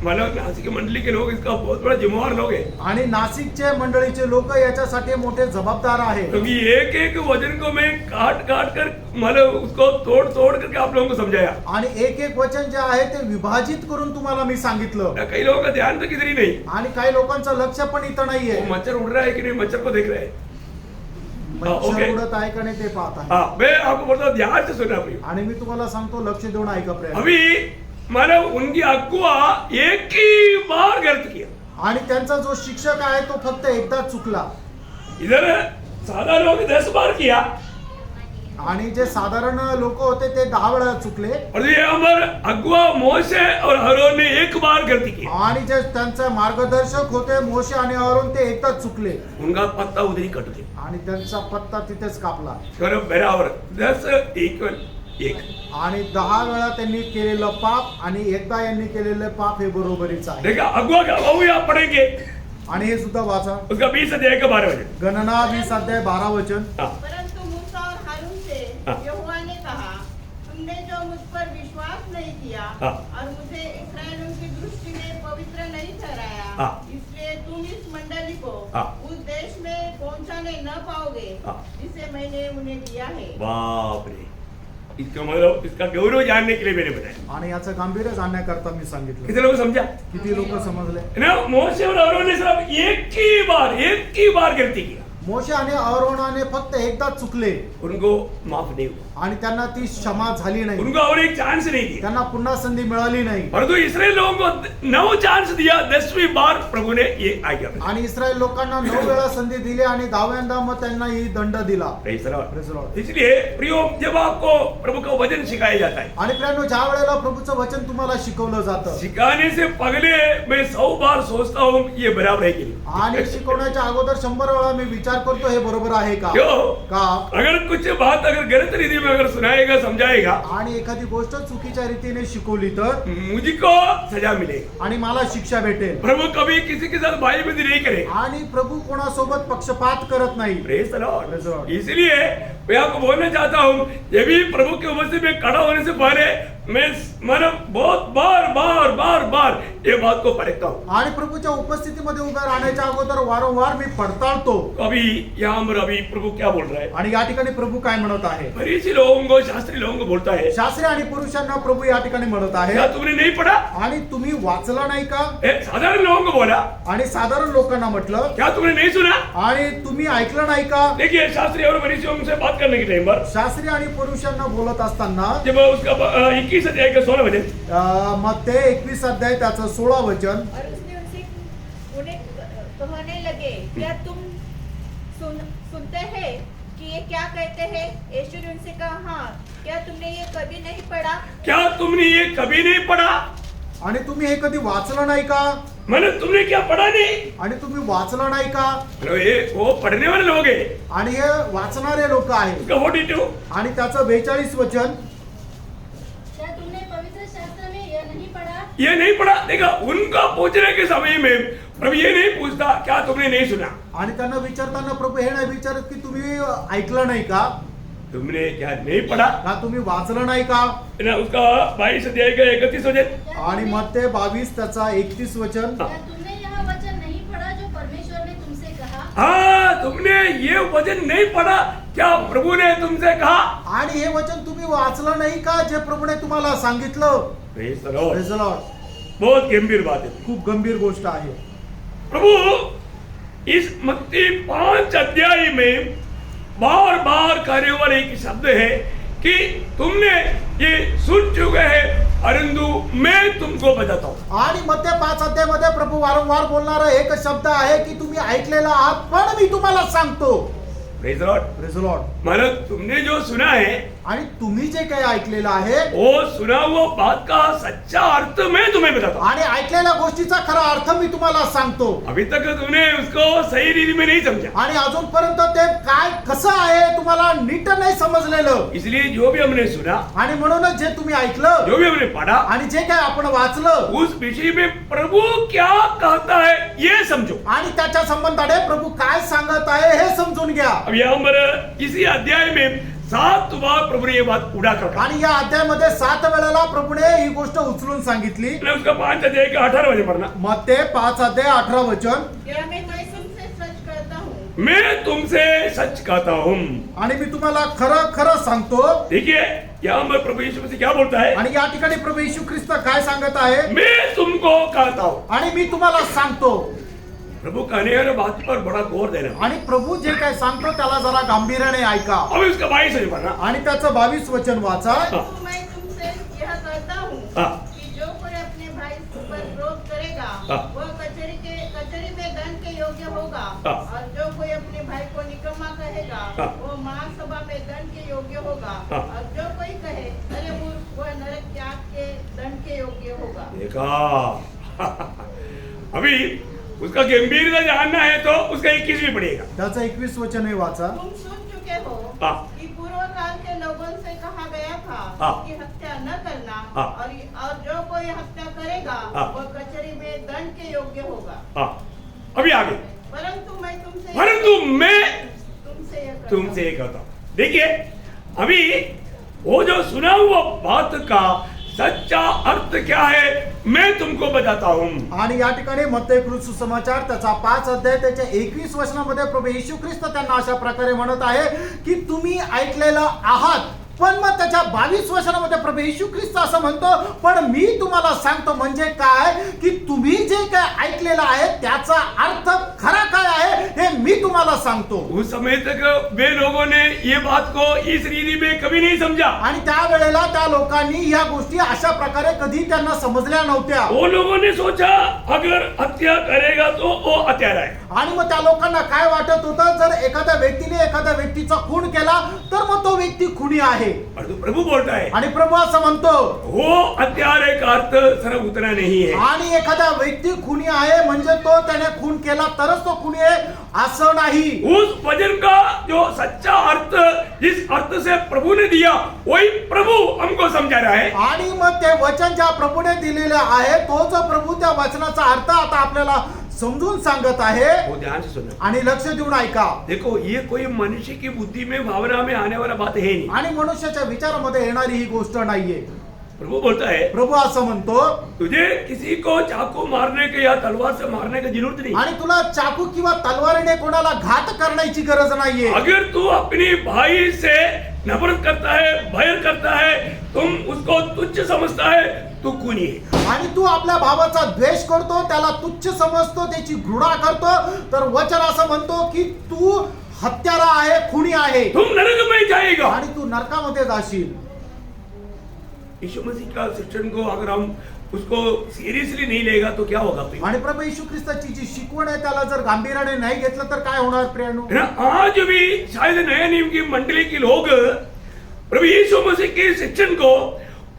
मतलब नासिक मंडली के लोग इसका बहुत बड़ा जिम्मेवार लोग हैं. आणि नाशिकचे मंडळीचे लोक याच्यासाठी मोठे जबाबदार आहेत. क्योंकि एक एक वचन को मैं काट काट कर मतलब उसको तोड़ तोड़ करके आप लोगों को समझाया. आणि एक एक वचन जे आहे ते विभाजित करून तुम्हाला मी सांगितलं. कई लोगों का ध्यान तो किधर ही नहीं. आणि काही लोकांचं लक्ष पण इथं नाहीये. वो मच्छर उड़ रहा है कि नहीं, मच्छर को देख रहे हैं. मच्छर ओके. उडत आहे का नाही ते पाहत आहे. हाँ, मैं आपको बोलता हूँ ध्यान से सुनना प्रिय. आणि मी तुम्हाला सांगतो लक्ष देऊन ऐका प्रयत्न. अभी मानव उनकी अगुआ एक ही बार गलत किया. आणि त्यांचा जो शिक्षक आहे तो फक्त एकदा चुकला. इधर सादा लोग 10 बार किया आणि जे साधारण लोक होते ते 10 वेळा चुकले. और ये हमारे अगुआ मोशे और हरोन ने एक बार गलती की. आणि जे त्यांचे मार्गदर्शक होते मोशे आणि अरोन ते एकदाच चुकले उनका पत्ता उधर ही कट गया. आणि त्यांचा पत्ता तिथेच कापला. बराबर 10 इक्वल 1. आणि 10 वेळा त्यांनी केलेलं पाप आणि एकदा यांनी केलेलं पाप हे बरोबरीच आहे. देखा अगुआ का वो भी आप पढ़ेंगे आणि हे सुद्धा वाचा. उसका 20 अध्याय का 12 वचन. गणना 20 अध्याय 12 वचन. हाँ. परंतु मूसा और हारून से हाँ। यहोवा ने कहा तुमने जो मुझ पर विश्वास नहीं किया हाँ। और मुझे इस्राएलियों की दृष्टि में पवित्र नहीं ठहराया हाँ। इसलिए तुम इस मंडली को हाँ। उस देश में पहुंचाने न पाओगे हाँ। जिसे मैंने उन्हें दिया है. बाप रे. इसका मतलब इसका गौरव जानने के लिए मैंने बताया. आणि याचं गांभीर्य जाणण्याकरता मी सांगितलं. कितने लोग समझा? किती लोक समजले? ना मोशे और अरोन ने सिर्फ एक ही बार गलती किया. मोशे आणि अरोनाने फक्त एकदा चुकले उनको माफ नहीं हुआ. आणि त्यांना ती क्षमा झाली नाही. उनको और एक चांस नहीं दिया. त्यांना पुन्हा संधी मिळाली नाही. परंतु इस्राएल लोगों को 9 चांस दिया. 10वीं बार प्रभु ने ये आज्ञा दी. आणि इस्रायल लोकांना 9 वेळा संधी दिली आणि 10व्यांदा मग त्यांना ही दंड दिला. Praise the Lord. Praise the Lord. इसलिए प्रियो जब आपको प्रभु का वचन सिखाया जाता है आणि प्रियांनो ज्या वेळेला प्रभूचं वचन तुम्हाला शिकवलं जातं सिखाने से पहले मैं 100 बार सोचता हूँ ये बराबर है कि आणि नहीं. शिकवण्याच्या अगोदर 100 वेळा मी विचार करतो हे बरोबर आहे का. क्यों? का अगर कुछ बात अगर गलत रीति में अगर सुनाएगा समझाएगा आणि एखादी गोष्ट चुकीच्या रीतीने शिकवली तर मुझको सजा मिलेगी. आणि मला शिक्षा भेटेल. प्रभु कभी किसी के साथ भाईबंदी नहीं करेगा. आणि प्रभू कोणासोबत पक्षपात करत नाही. Praise the Lord. Praise the Lord. इसलिए मैं आपको बोलना चाहता हूँ ये भी प्रभु के उपस्थिति में खड़ा होने से पहले मैं मैंने बहुत बार बार बार बार ये बात को परखता हूँ। आणि प्रभूच्या उपस्थितीमध्ये उभे राहण्याच्या अगोदर वारंवार मी पडताळतो अभी यहाँ पर अभी प्रभु क्या बोल रहा है? आणि या ठिकाणी प्रभू काय म्हणत आहे. फरीसी लोगों को, शास्त्री लोगों को बोलता है, शास्त्री आणि पुरुषांना प्रभू या ठिकाणी म्हणत आहे, क्या तुमने नहीं पढ़ा? आणि तुम्ही वाचला नाही का? साधारण लोगों को बोला, आणि साधारण लोकांना म्हटलं, क्या तुमने नहीं सुना? आणि तुम्ही ऐकलं नाही का? देखिए शास्त्री और फरीसियों से बात करने के टाइम पर शास्त्री आणि पुरुषांना बोलत असताना जब उसका 21 अध्याय का 16 वचन, मत्ते 21 अध्याय त्याचं 16 वचन. और उसने उन्हें कहने लगे, क्या तुम सुनते हैं कि ये क्या कहते हैं? यीशु ने उनसे कहा, हाँ, क्या तुमने ये कभी नहीं पढ़ा? क्या तुमने ये कभी नहीं पढ़ा? आणि तुम्ही हे कधी वाचलं नाही का? मैंने तुमने क्या पढ़ा नहीं? आणि तुम्ही वाचलं नाही का? ये वो पढ़ने वाले लोग हैं. आणि हे वाचणारे लोक आहेत. उसका 42, आणि त्याचं 42 वचन. क्या तुमने पवित्र शास्त्र में यह नहीं पढ़ा? ये नहीं पढ़ा. देखा, उनका पूछने के समय में प्रभु ये नहीं पूछता क्या तुमने नहीं सुना. आणि त्यांना विचारताना प्रभू हे नाही विचारत की तुम्ही ऐकलं नाही का? तुमने क्या नहीं पढ़ा? का तुम्ही वाचलं नाही का? ना उसका 22 अध्याय का 31 वचन. क्या आणि तुमने- मत्ते 22 त्याचा 31 वचन. क्या तुमने यह वचन नहीं पढ़ा जो परमेश्वर ने तुमसे कहा? हाँ, तुमने ये वचन नहीं पढ़ा क्या प्रभु ने तुमसे कहा? आणि हे वचन तुम्ही वाचलं नाही का जे प्रभूने तुम्हाला सांगितलं? Praise the Lord. Praise the Lord. बहुत गंभीर बात है. खूप गंभीर गोष्ट आहे. प्रभु इस मत्ती 5 अध्याय में बार बार करने वाले एक शब्द है कि तुमने ये सुन चुके हैं परंतु मैं तुमको बताता हूं. आणि मत्ते 5 अध्यायामध्ये प्रभू वारंवार बोलणारा एक शब्द आहे की तुम्ही ऐकलेला आहात पण मी तुम्हाला सांगतो. Praise the Lord. Praise the Lord. मतलब तुमने जो सुना है आणि तुम्ही जे काही ऐकलेलं आहे वो सुना हुआ बात का सच्चा अर्थ मैं तुम्हें बताता हूं. आणि ऐकलेल्या गोष्टीचा खरा अर्थ मी तुम्हाला सांगतो. अभी तक तुमने उसको सही रीति में नहीं समझा, आणि अजूनपर्यंत ते काय कसं आहे तुम्हाला नीट नाही समजलेलं. इसलिए जो भी हमने सुना, आणि म्हणूनच जे तुम्ही ऐकलं जो भी हमने पढ़ा, आणि जे काय आपण वाचलं उस विषय में प्रभु क्या कहता है ये समझो. आणि त्याच्या संबंधाने प्रभू काय सांगत आहे हे समजून घ्या. अब यहाँ पर इसी अध्याय में 7 बार प्रभु ने ये बात पूरा कर आणि या अध्यायामध्ये 7 वेळेला प्रभूने ही गोष्ट उचलून सांगितली. उसका 5 अध्याय का 18 वचन पढ़ना. मत्ते 5 अध्याय 18 वचन. क्या मैं तुमसे सच कहता हूँ? मैं तुमसे सच कहता हूँ. आणि मी तुम्हाला खरं खरं सांगतो. देखिए यहाँ पर प्रभु यीशु मसीह क्या बोलता है? आणि या ठिकाणी प्रभू येशू ख्रिस्त काय सांगत आहे? मैं तुमको कहता हूँ. आणि मी तुम्हाला सांगतो. प्रभु कहने वाले बात पर बड़ा गौर देना. आणि प्रभू जे काय सांगतो त्याला जरा गांभीर्याने ऐका. अभी उसका 22 वचन पढ़ना. आणि त्याचं 22 वचन वाचा. परंतु मैं तुमसे यह कहता हूँ हाँ. कि जो कोई अपने भाई पर विरोध करेगा हाँ. वह कचहरी में दंड के योग्य होगा. हाँ. और जो कोई अपने भाई को निकम्मा कहेगा हाँ. वो महासभा में दंड के योग्य होगा. हाँ. और जो कोई कहे अरे मूर्ख वह नरक त्याग के दंड के योग्य होगा. देखा अभी उसका गंभीरता जानना है तो उसका 21 भी पड़ेगा. त्याचं 21 वचन हे वाचा. तुम सुन चुके हो हाँ. कि पूर्व काल के लोगों से कहा गया था हाँ. कि हत्या न करना. हाँ. और जो कोई हत्या करेगा हाँ. वह कचहरी में दंड के योग्य होगा. हाँ, अभी आगे. परंतु मैं तुमसे ये कहता हूं. देखिए अभी वो जो सुना हुआ बात का सच्चा अर्थ क्या है मैं तुमको बताता हूं. आणि या ठिकाणी मत्ते कृत सुसमाचार त्याचा 5 अध्याय त्याच्या 21 वचनामध्ये प्रभू येशू ख्रिस्त त्यांना अशा प्रकारे म्हणत आहे की तुम्ही ऐकलेलं आहात. पण मग त्याच्या 22 वचनामध्ये प्रभू येशू ख्रिस्त असं म्हणतो पण मी तुम्हाला सांगतो. म्हणजे काय की तुम्ही जे काय ऐकलेलं आहे त्याचा अर्थ खरा काय आहे हे मी तुम्हाला सांगतो. उस समय तक वे लोगों ने ये बात को इस रीति में कभी नहीं समझा. आणि त्यावेळेला त्या लोकांनी या गोष्टी अशा प्रकारे कधी त्यांना समजल्या नव्हत्या. वो लोगों ने सोचा अगर हत्या करेगा तो वो हत्यारा है. आणि मग त्या लोकांना काय वाटत होतं जर एखाद्या व्यक्तीने एखाद्या व्यक्तीचा खून केला तर मग तो व्यक्ती खुनी आहे. और तो प्रभु बोलता है आणि प्रभू असं म्हणतो वो हत्यारे का अर्थ सिर्फ उतना नहीं है. आणि एखादा व्यक्ती खुनी आहे म्हणजे तो त्याने खून केला तरच तो खुनी आहे असं नाही. उस वचन का जो सच्चा अर्थ जिस अर्थ से प्रभु ने दिया वही प्रभु हमको समझा रहा है. आणि मग ते वचन ज्या प्रभूने दिलेले आहे तोच प्रभू त्या वचनाचा अर्थ आता आपल्याला समजून सांगत आहे. वो ध्यान से सुनना. आणि लक्ष देऊन ऐका. देखो ये कोई मनुष्य की बुद्धि में भावना में आने वाला बात है नहीं. आणि मनुष्याच्या विचारामध्ये येणारी ही गोष्ट नाहीये. प्रभु बोलता है प्रभु असं म्हणतो, तुझे किसी को चाकू मारने के या तलवार से मारने की जरूरत नहीं। आणि तुला चाकू किंवा तलवारीने कोणाला घात करण्याची गरज नाहीये. अगर तू अपनी भाई से नफरत करता है, भय करता है, तुम उसको तुच्छ समझता है, तू खूनी है। आणि तू आपल्या भावाचा द्वेष करतो, त्याला तुच्छ समजतो, त्याची घृणा करतो, तर वचन असं म्हणतो की तू हत्यारा आहे, खुनी आहे तुम नरक में जाएगा। आणि तू नरकामध्ये जाशील. यीशु मसीह का शिक्षण को अगर हम उसको सीरियसली नहीं लेगा तो क्या होगा प्रिय? आणि प्रभू येशू ख्रिस्ताची जी शिकवण आहे त्याला जर गांभीर्याने नाही घेतलं तर काय होणार प्रियानो? है ना, आज भी शायद नए नियम की मंडली के लोग प्रभु यीशु मसीह के शिक्षण को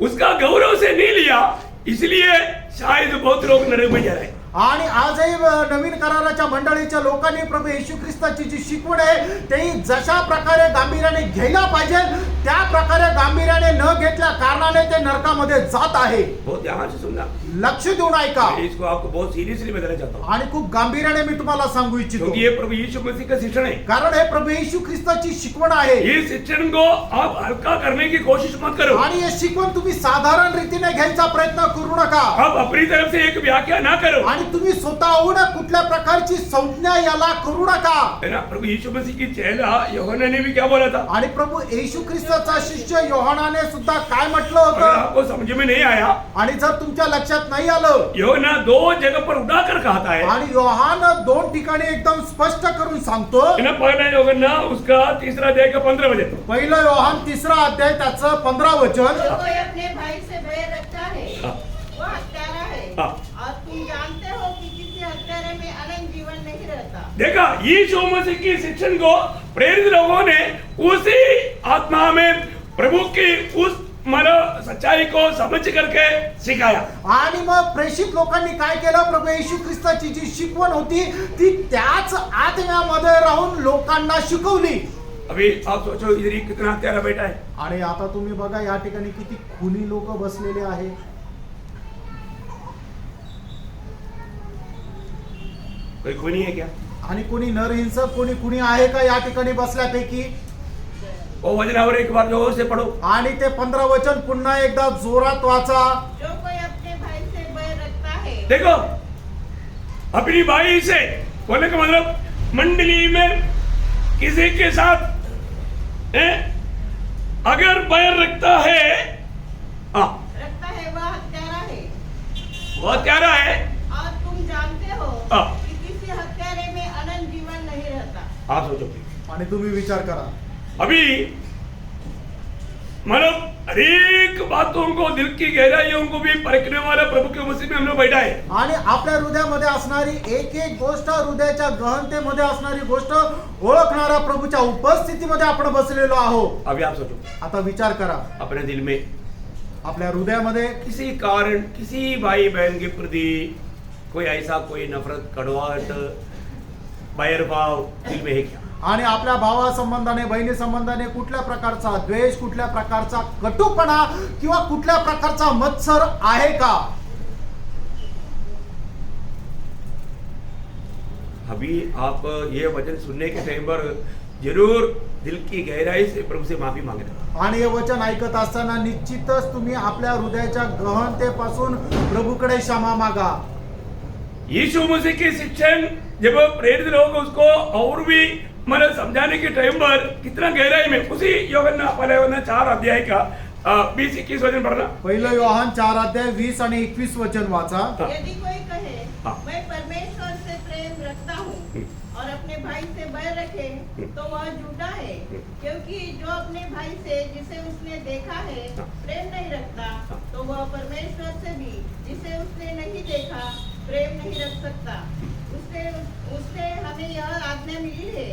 उसका गौरव से नहीं लिया, इसलिए शायद बहुत लोग नरक में जा रहे हैं। आणि आजही नवीन कराराच्या मंडळीच्या लोकांनी प्रभू येशू ख्रिस्ताची जी शिकवण आहे ते जशा प्रकारे गांभीर्याने घ्यायला पाहिजे त्या प्रकारे गांभीर्याने न घेतल्या कारणाने ते नरकामध्ये जात आहे. बहुत ध्यान से सुनना, लक्ष देऊन ऐका. मैं इसको आपको बहुत सीरियसली बताना चाहता हूँ, आणि खूप गांभीर्याने मी तुम्हाला सांगू इच्छितो, क्योंकि ये प्रभु यीशु मसीह का शिक्षण है। कारण हे प्रभू येशू ख्रिस्ताची शिकवण आहे. ये शिक्षण को आप हल्का करने की कोशिश मत करो। आणि हे शिकवण तुम्ही साधारण रीतीने घ्यायचा प्रयत्न करू नका. आप अपनी तरफ से एक व्याख्या ना करो, आणि तुम्ही स्वतःहून कुठल्या प्रकारची संज्ञा याला करू नका. है ना। प्रभु यीशु मसीह की चेला यूहन्ना ने भी क्या बोला था? आणि प्रभु येशू ख्रिस्ताचा शिष्य योहानाने सुद्धा काय म्हटलं अगर होतं? आपको समझ में नहीं आया, आणि जर तुमच्या लक्षात नाही आलं, यूहन्ना 2 जगह पर उठाकर कहता है आणि योहान 2 ठिकाणी एकदम स्पष्ट करून सांगतो. है ना। पहला यूहन्ना उसका 3 अध्याय का 15 वचन, पहिलं योहान 3 अध्याय त्याचं 15 वचन. जो कोई अपने भाई से बैर रखता है हाँ। वह हत्यारा है हाँ। और तुम जानते हो कि किसी हत्यारे में अनंत जीवन नहीं रहता। देखा, यीशु मसीह की शिक्षण को प्रेरित लोगों ने उसी आत्मा में प्रभु की उस सच्चाई को समझ करके सिखाया। आणि मग प्रेषित लोकांनी काय केलं? प्रभू येशू ख्रिस्ताची जी शिकवण होती ती त्याच आत्म्यामध्ये राहून लोकांना शिकवली. अभी आप सोचो इधर ही कितना हत्यारा बैठा है। आणि आता तुम्ही बघा या ठिकाणी किती खुनी लोक बसलेले आहे. कोई खूनी है क्या? आणि कोणी नरहिंसक कोणी कुणी आहे का या ठिकाणी बसल्यापैकी? वो वचनावर एक बार जोर से पढ़ो। आणि ते 15 वचन पुन्हा एकदा जोरात वाचा. जो कोई अपने भाई से बैर रखता है देखो, अपनी भाई से बोलने का मतलब मंडली में किसी के साथ अगर बैर रखता है, हाँ, रखता है वह हत्यारा है वो हत्यारा है। और तुम जानते हो हाँ। कि किसी हत्यारे में अनंत जीवन नहीं रहता। आप सोचो, आणि तुम्ही विचार करा. अभी मतलब हरेक बातों को, दिल की गहराइयों को भी परखने वाला प्रभु के मसीह में हम लोग बैठा है। आणि आपल्या हृदयामध्ये असणारी एक एक गोष्ट, हृदयाच्या गहनतेमध्ये असणारी गोष्ट ओळखणारा प्रभूच्या उपस्थितीमध्ये आपण बसलेलो आहोत. अभी आप सोचो, आता विचार करा, अपने दिल में आपल्या हृदयामध्ये किसी कारण, किसी भाई बहन के प्रति कोई ऐसा कोई नफरत, कड़वाहट, बैरभाव दिल में है क्या? आणि आपल्या भावा संबंधाने, बहिणी संबंधाने कुठल्या प्रकारचा द्वेष, कुठल्या प्रकारचा कटुपणा किंवा कुठल्या प्रकारचा मत्सर आहे का? अभी आप ये वचन सुनने के टाइम पर जरूर दिल की गहराई से प्रभु से माफी मांगना। आणि हे वचन ऐकत असताना निश्चितच तुम्ही आपल्या हृदयाच्या गहनतेपासून प्रभूकडे क्षमा मागा. यीशु मसीह के शिक्षण जब प्रेरित लोग उसको और भी मतलब समझाने के टाइम पर कितना गहराई में, उसी यूहन्ना 4 अध्याय का 20-21 वचन पढ़ना। पहिलं योहान 4 अध्याय 20 आणि 21 वचन वाचा. यदि कोई कहे हाँ। मैं परमेश्वर से प्रेम रखता हूँ और अपने भाई से बैर रखे तो वह झूठा है, क्योंकि जो अपने भाई से जिसे उसने देखा है प्रेम नहीं रखता तो वह परमेश्वर से भी जिसे उसने नहीं देखा प्रेम नहीं रख सकता। उससे हमें यह आज्ञा मिली है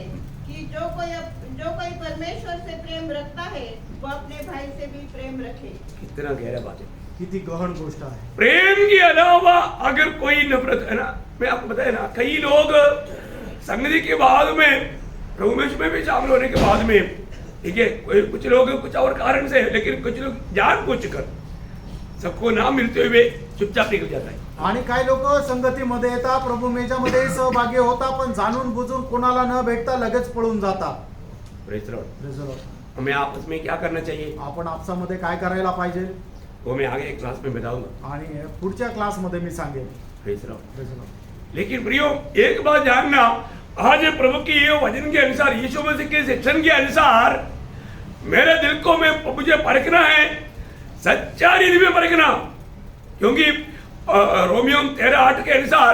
कि जो कोई परमेश्वर से प्रेम रखता है वह अपने भाई से भी प्रेम रखे। कितना गहरा बात है। किती गहन गोष्ट आहे. प्रेम के अलावा अगर कोई नफरत है ना, मैं आपको बताया ना, कई लोग संगति के बाद में, प्रभु में भी शामिल होने के बाद में, ठीक है, कुछ लोग कुछ और कारण से, लेकिन कुछ लोग जानबूझ कर सबको ना मिलते हुए चुपचाप निकल जाता है. आणि काही लोक संगतीमध्ये येतात, प्रभू मेजामध्ये सहभागी होता, पण जाणून बुजून कोणाला न भेटता लगेच पळून जातात. Praise the Lord. हमें आपस में क्या करना चाहिए? आपण आपसामध्ये काय करायला पाहिजे? वो मैं आगे एक क्लास में बताऊंगा। आणि पुढच्या क्लासमध्ये मी सांगेन. Praise the Lord. Praise the Lord. लेकिन प्रियो एक बात जानना, आज प्रभु की ये वचन के अनुसार, यीशु मसीह के शिक्षण के अनुसार मेरे दिल को मुझे परखना है, सच्चा रीति में परखना, क्योंकि रोमियो 13:8 के अनुसार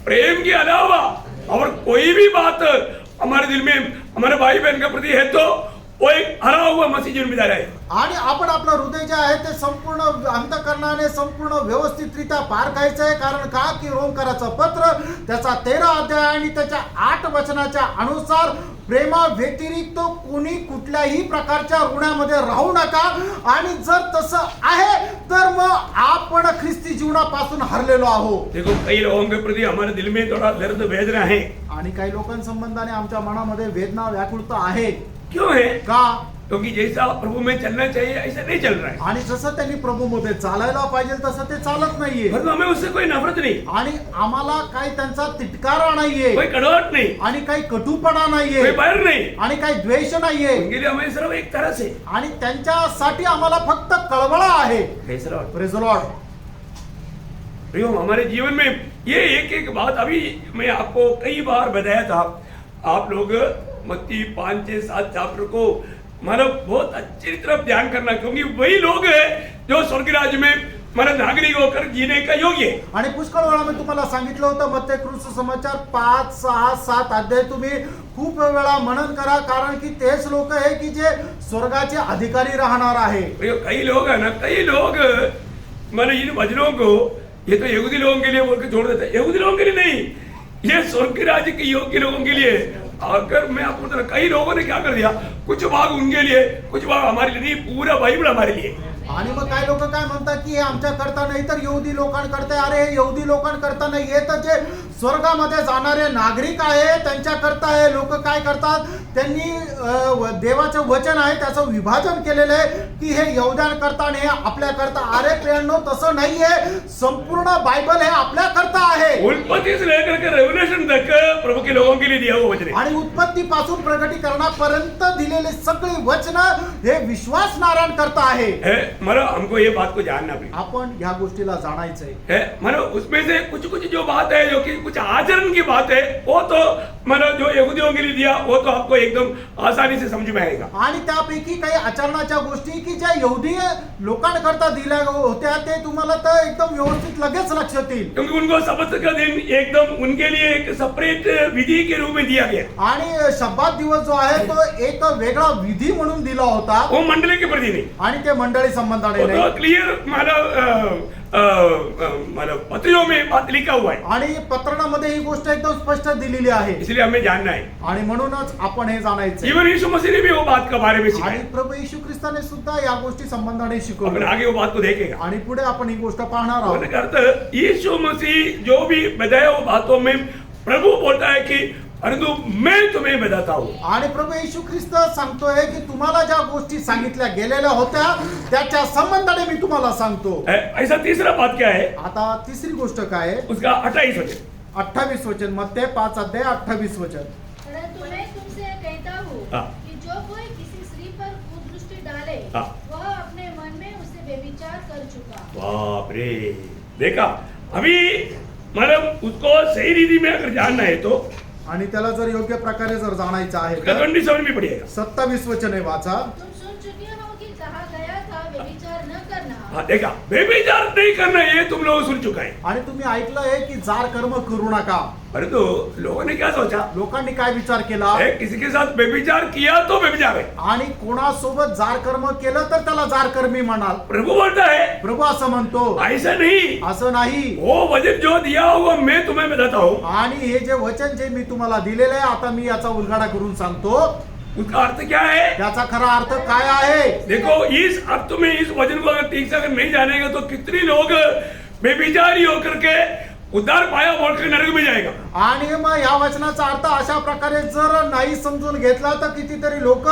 प्रेम के अलावा और कोई भी बात हमारे दिल में हमारे भाई बहन के प्रति है तो वो एक हरा हुआ मसीह जीवन बिता रहा है। आणि आपण आपलं हृदय जे आहे ते संपूर्ण अंतःकरणाने संपूर्ण व्यवस्थितरित्या पारखायचं आहे. कारण का की रोमकराचं पत्र त्याचा 13 अध्याय आणि त्याच्या 8 वचनाच्या अनुसार प्रेमा व्यतिरिक्त कोणी कुठल्याही प्रकारच्या ऋणामध्ये राहू नका. आणि जर तसं आहे तर मग आपण ख्रिस्ती जीवनापासून हरलेलो आहोत. देखो कई लोगों के प्रति हमारे दिल में थोड़ा दर्द वेदना है. आणि काही लोकांसंबंधाने आमच्या मनामध्ये वेदना व्याकुळता आहे. क्यों है? का? क्योंकि जैसा प्रभु में चलना चाहिए ऐसा नहीं चल रहा है, आणि जसं त्यांनी प्रभूमध्ये चालायला पाहिजे तसं ते चालत नाहीये. परंतु हमें उससे कोई नफरत नहीं, आणि आम्हाला काही त्यांचा तिटकारा नाहीये, कोई कड़वाहट नहीं, आणि काही कटुपणा कोई नाहीये, बैर नहीं. आणि काही द्वेष नाहीये. उनके लिए हमें सिर्फ एक तरह से आणि त्यांच्यासाठी आम्हाला फक्त कळवळा आहे. Praise the Lord. Praise the Lord. प्रियो हमारे जीवन में ये एक एक बात अभी मैं आपको कई बार बताया था. आप लोग मत्ती 5-7 चैप्टर को मतलब बहुत अच्छी तरफ ध्यान करना, क्योंकि वही लोग हैं जो स्वर्ग राज्य में मतलब नागरिक होकर जीने का योग्य है. आणि पुष्कळ वेळा मी तुम्हाला सांगितलं होतं मत्ती कृष्ण समाचार 5, 6, 7 अध्याय तुम्ही खूप वेळा मनन करा. कारण की तेच लोक आहे की जे स्वर्गाचे अधिकारी राहणार आहे. प्रियो कई लोग है ना, कई लोग मैंने इन वचनों को ये तो यहूदी लोगों के लिए बोल के छोड़ देते हैं. यहूदी लोगों के लिए नहीं, ये स्वर्ग राज्य के योग्य लोगों के लिए. अगर मैं आपको बता, कई लोगों ने क्या कर दिया, कुछ भाग उनके लिए, कुछ भाग हमारे लिए नहीं, पूरा बाइबल हमारे लिए. आणि मग काही लोक काय म्हणतात की हे आमच्या करता नाही तर यहुदी लोकांकरता. अरे हे यहुदी लोकांकरता नाही, हे तर जे स्वर्गामध्ये जाणारे नागरिक आहे त्यांच्याकरता आहे. लोक काय करतात, त्यांनी देवाचं वचन आहे त्याचं विभाजन केलेलं आहे की हे यहुद्यांकरता आणि हे आपल्याकरता. अरे प्रियांनो तसं नाहीये, संपूर्ण बायबल हे आपल्याकरता आहे. उत्पत्ति से लेकर के रेवलेशन तक प्रभु के लोगों के लिए दिया हुआ वचन है. आणि उत्पत्तीपासून प्रगटीकरणापर्यंत दिलेली सगळी वचन हे विश्वासणाऱ्यांकरता आहे. मतलब हमको ये बात को जानना भी आपण ह्या गोष्टीला जाणायचंय. मतलब उसमें से कुछ कुछ जो बात है, जो कि कुछ आचरण की बात है, वो तो मतलब जो यहूदियों के लिए दिया वो तो आपको एकदम आसानी से समझ में आएगा. आणि त्यापैकी काही आचरणाच्या गोष्टी की ज्या यहुदी लोकांकरता दिल्या होत्या ते तुम्हाला तर एकदम व्यवस्थित लगेच लक्षात येईल. क्योंकि उनको सबत का दिन एकदम उनके लिए एक सेपरेट विधि के रूप में दिया गया. आणि शब्दात दिवस जो आहे तो एक वेगळा विधी म्हणून दिला होता. वो मंडली के प्रति नहीं, आणि ते मंडळी संबंधाने वो नाही. तो क्लियर मतलब पत्रियों में बात लिखा हुआ है. आणि पत्रणामध्ये ही गोष्ट एकदम स्पष्ट दिलेली आहे. इसलिए हमें जानना है. आणि म्हणूनच आपण हे जाणायचं. इवन यीशु मसीह ने भी वो बात के बारे में आणि सिखाया. प्रभू येशू ख्रिस्ताने सुद्धा या गोष्टी संबंधाने अपन शिकवलं. आगे वो बात को देखेगा. आणि पुढे आपण ही गोष्ट पाहणार होने आहोत. का अर्थ यीशु मसीह जो भी बताया वो बातों में प्रभु बोलता है कि परंतु मैं तुम्हें बताता हूँ. आणि प्रभू येशू ख्रिस्त सांगतोय की तुम्हाला ज्या गोष्टी सांगितल्या गेलेल्या होत्या त्याच्या संबंधाने मी तुम्हाला सांगतो. ऐसा तीसरा बात क्या है, आता तिसरी गोष्ट काय आहे, उसका 28 वचन. 28 वचन. मत्ती 5 अध्याय 28 वचन. परंतु मैं तुमसे कहता हूँ हाँ। कि जो कोई किसी स्त्री पर कुदृष्टि डाले हाँ। वह अपने मन में उसे व्यभिचार कर चुका. बाप रे, देखा अभी मतलब उसको सही रीति में अगर जानना है तो आणि त्याला जर योग्य प्रकारे जर जाणायचं आहे उसका तर कंडीशन भी पड़ेगा. 27 वचन आहे, वाचा. तुम सुन चुके हो कि कहा गया था व्यभिचार न करना. हाँ देखा, व्यभिचार नहीं करना ये तुम लोग सुन चुका है. आणि तुम्ही ऐकलंय की जार कर्म करू नका. परंतु लोगों ने क्या सोचा, लोकांनी काय विचार केला, किसी के साथ व्यभिचार किया तो व्यभिचार है. आणि कोणासोबत जार कर्म केलं तर त्याला जार कर्मी म्हणाल. प्रभु बोलता है प्रभू असं म्हणतो, ऐसा नहीं, असं नाही. वो वचन जो दिया होगा मैं तुम्हें बताता हूँ. आणि हे जे वचन जे मी तुम्हाला दिलेलं आहे आता मी याचा उलगडा करून सांगतो. उसका अर्थ क्या है, त्याचा खरा अर्थ काय आहे. देखो इस अर्थ में इस वचन को अगर ठीक से अगर नहीं जानेगा तो कितने लोग बेविचारी होकर के उद्धार पाया बोल के नरक में जाएगा. आणि मग या वचनाचा अर्थ अशा प्रकारे जर नाही समजून घेतला तर कितीतरी लोक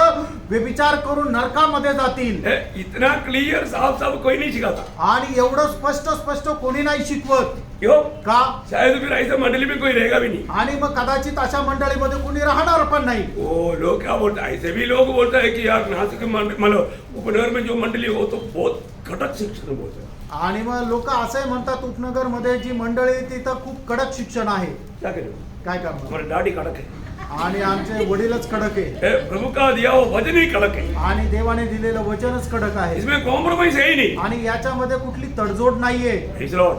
व्यभिचार करून नरकामध्ये जातील. इतना क्लियर साफ साफ कोई नहीं सिखाता. आणि एवढं स्पष्ट स्पष्ट कोणी नाही शिकवत. क्यों, का? शायद फिर ऐसा मंडली में कोई रहेगा भी नहीं. आणि मग कदाचित अशा मंडळीमध्ये कोणी राहणार पण नाही. वो लोग क्या बोलता है, ऐसे भी लोग बोलता है कि यार नासिक मतलब उपनगर में जो मंडली हो तो बहुत कड़क शिक्षण बोलते हैं। आणि मग लोक असंही म्हणतात उपनगर मध्ये जी मंडळी आहे तिथं खूप कडक शिक्षण आहे. क्या करें, काय करणार, हमारी दाढ़ी कड़क है, आणि आमचे वडीलच कडक आहे ए, प्रभु का दिया हुआ वचन ही कड़क है, आणि देवाने दिलेलं वचनच कडक आहे इसमें कॉम्प्रोमाइज है ही नहीं। आणि याच्यामध्ये कुठली तडजोड नाहीये. Praise the Lord।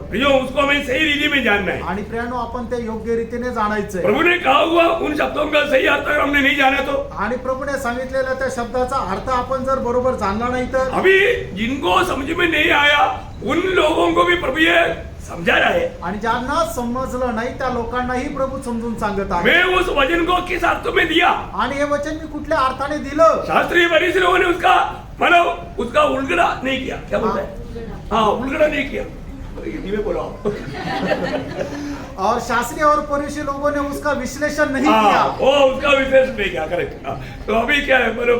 प्रियो, उसको हमें सही रीति में जानना है। आणि प्रियानो आपण ते योग्य रीतीने जाणायचंय. प्रभु ने कहा हुआ उन शब्दों का सही अर्थ अगर हमने नहीं जाना तो आणि प्रभूने सांगितलेल्या त्या शब्दाचा अर्थ आपण जर बरोबर जाणला नाही तर अभी जिनको समझ में नहीं आया उन लोगों को भी प्रभु ये समझा रहा है। आणि ज्यांना समजलं नाही त्या लोकांनाही प्रभू समजून सांगत आहे. मैं उस वचन को किस अर्थ में दिया, आणि हे वचन मी कुठल्या अर्थाने दिलं. शास्त्रीय फरीसी लोगों ने उसका मतलब उसका उलगड़ा नहीं किया, क्या बोलता है, हाँ उलगड़ा नहीं किया, हिंदी में बोलो आप। और शास्त्रीय और फरीसी लोगों ने उसका विश्लेषण नहीं हाँ, किया. वो उसका विश्लेषण नहीं किया, करेक्ट। तो अभी क्या है, मतलब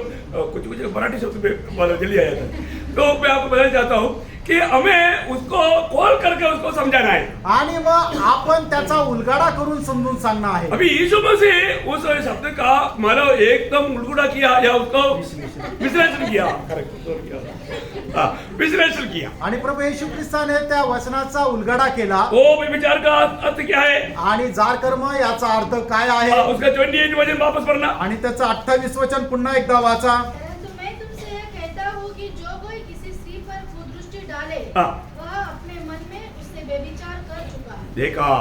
कुछ कुछ मराठी शब्द में मतलब जल्दी आ जाता है। तो मैं आपको बताना चाहता हूँ कि हमें उसको खोल करके उसको समझाना है। आणि मग आपण त्याचा उलगडा करून समजून सांगणं आहे. अभी यीशु मसीह उस शब्द का मतलब एकदम उलगड़ा किया या उसको विश्लेषण किया, करेक्ट, हाँ, विश्लेषण किया। आणि प्रभू येशू ख्रिस्ताने त्या वचनाचा उलगडा केला. वो विचार का अर्थ क्या है, आणि जार कर्म याचा अर्थ काय आहे. उसका 28 वचन वापस पढ़ना। आणि त्याचं 28 वचन पुन्हा एकदा वाचा. परंतु मैं तुमसे यह कहता हूँ कि जो कोई किसी स्त्री पर कुदृष्टि डाले हाँ। वह अपने मन में उससे व्यभिचार कर चुका है। देखा,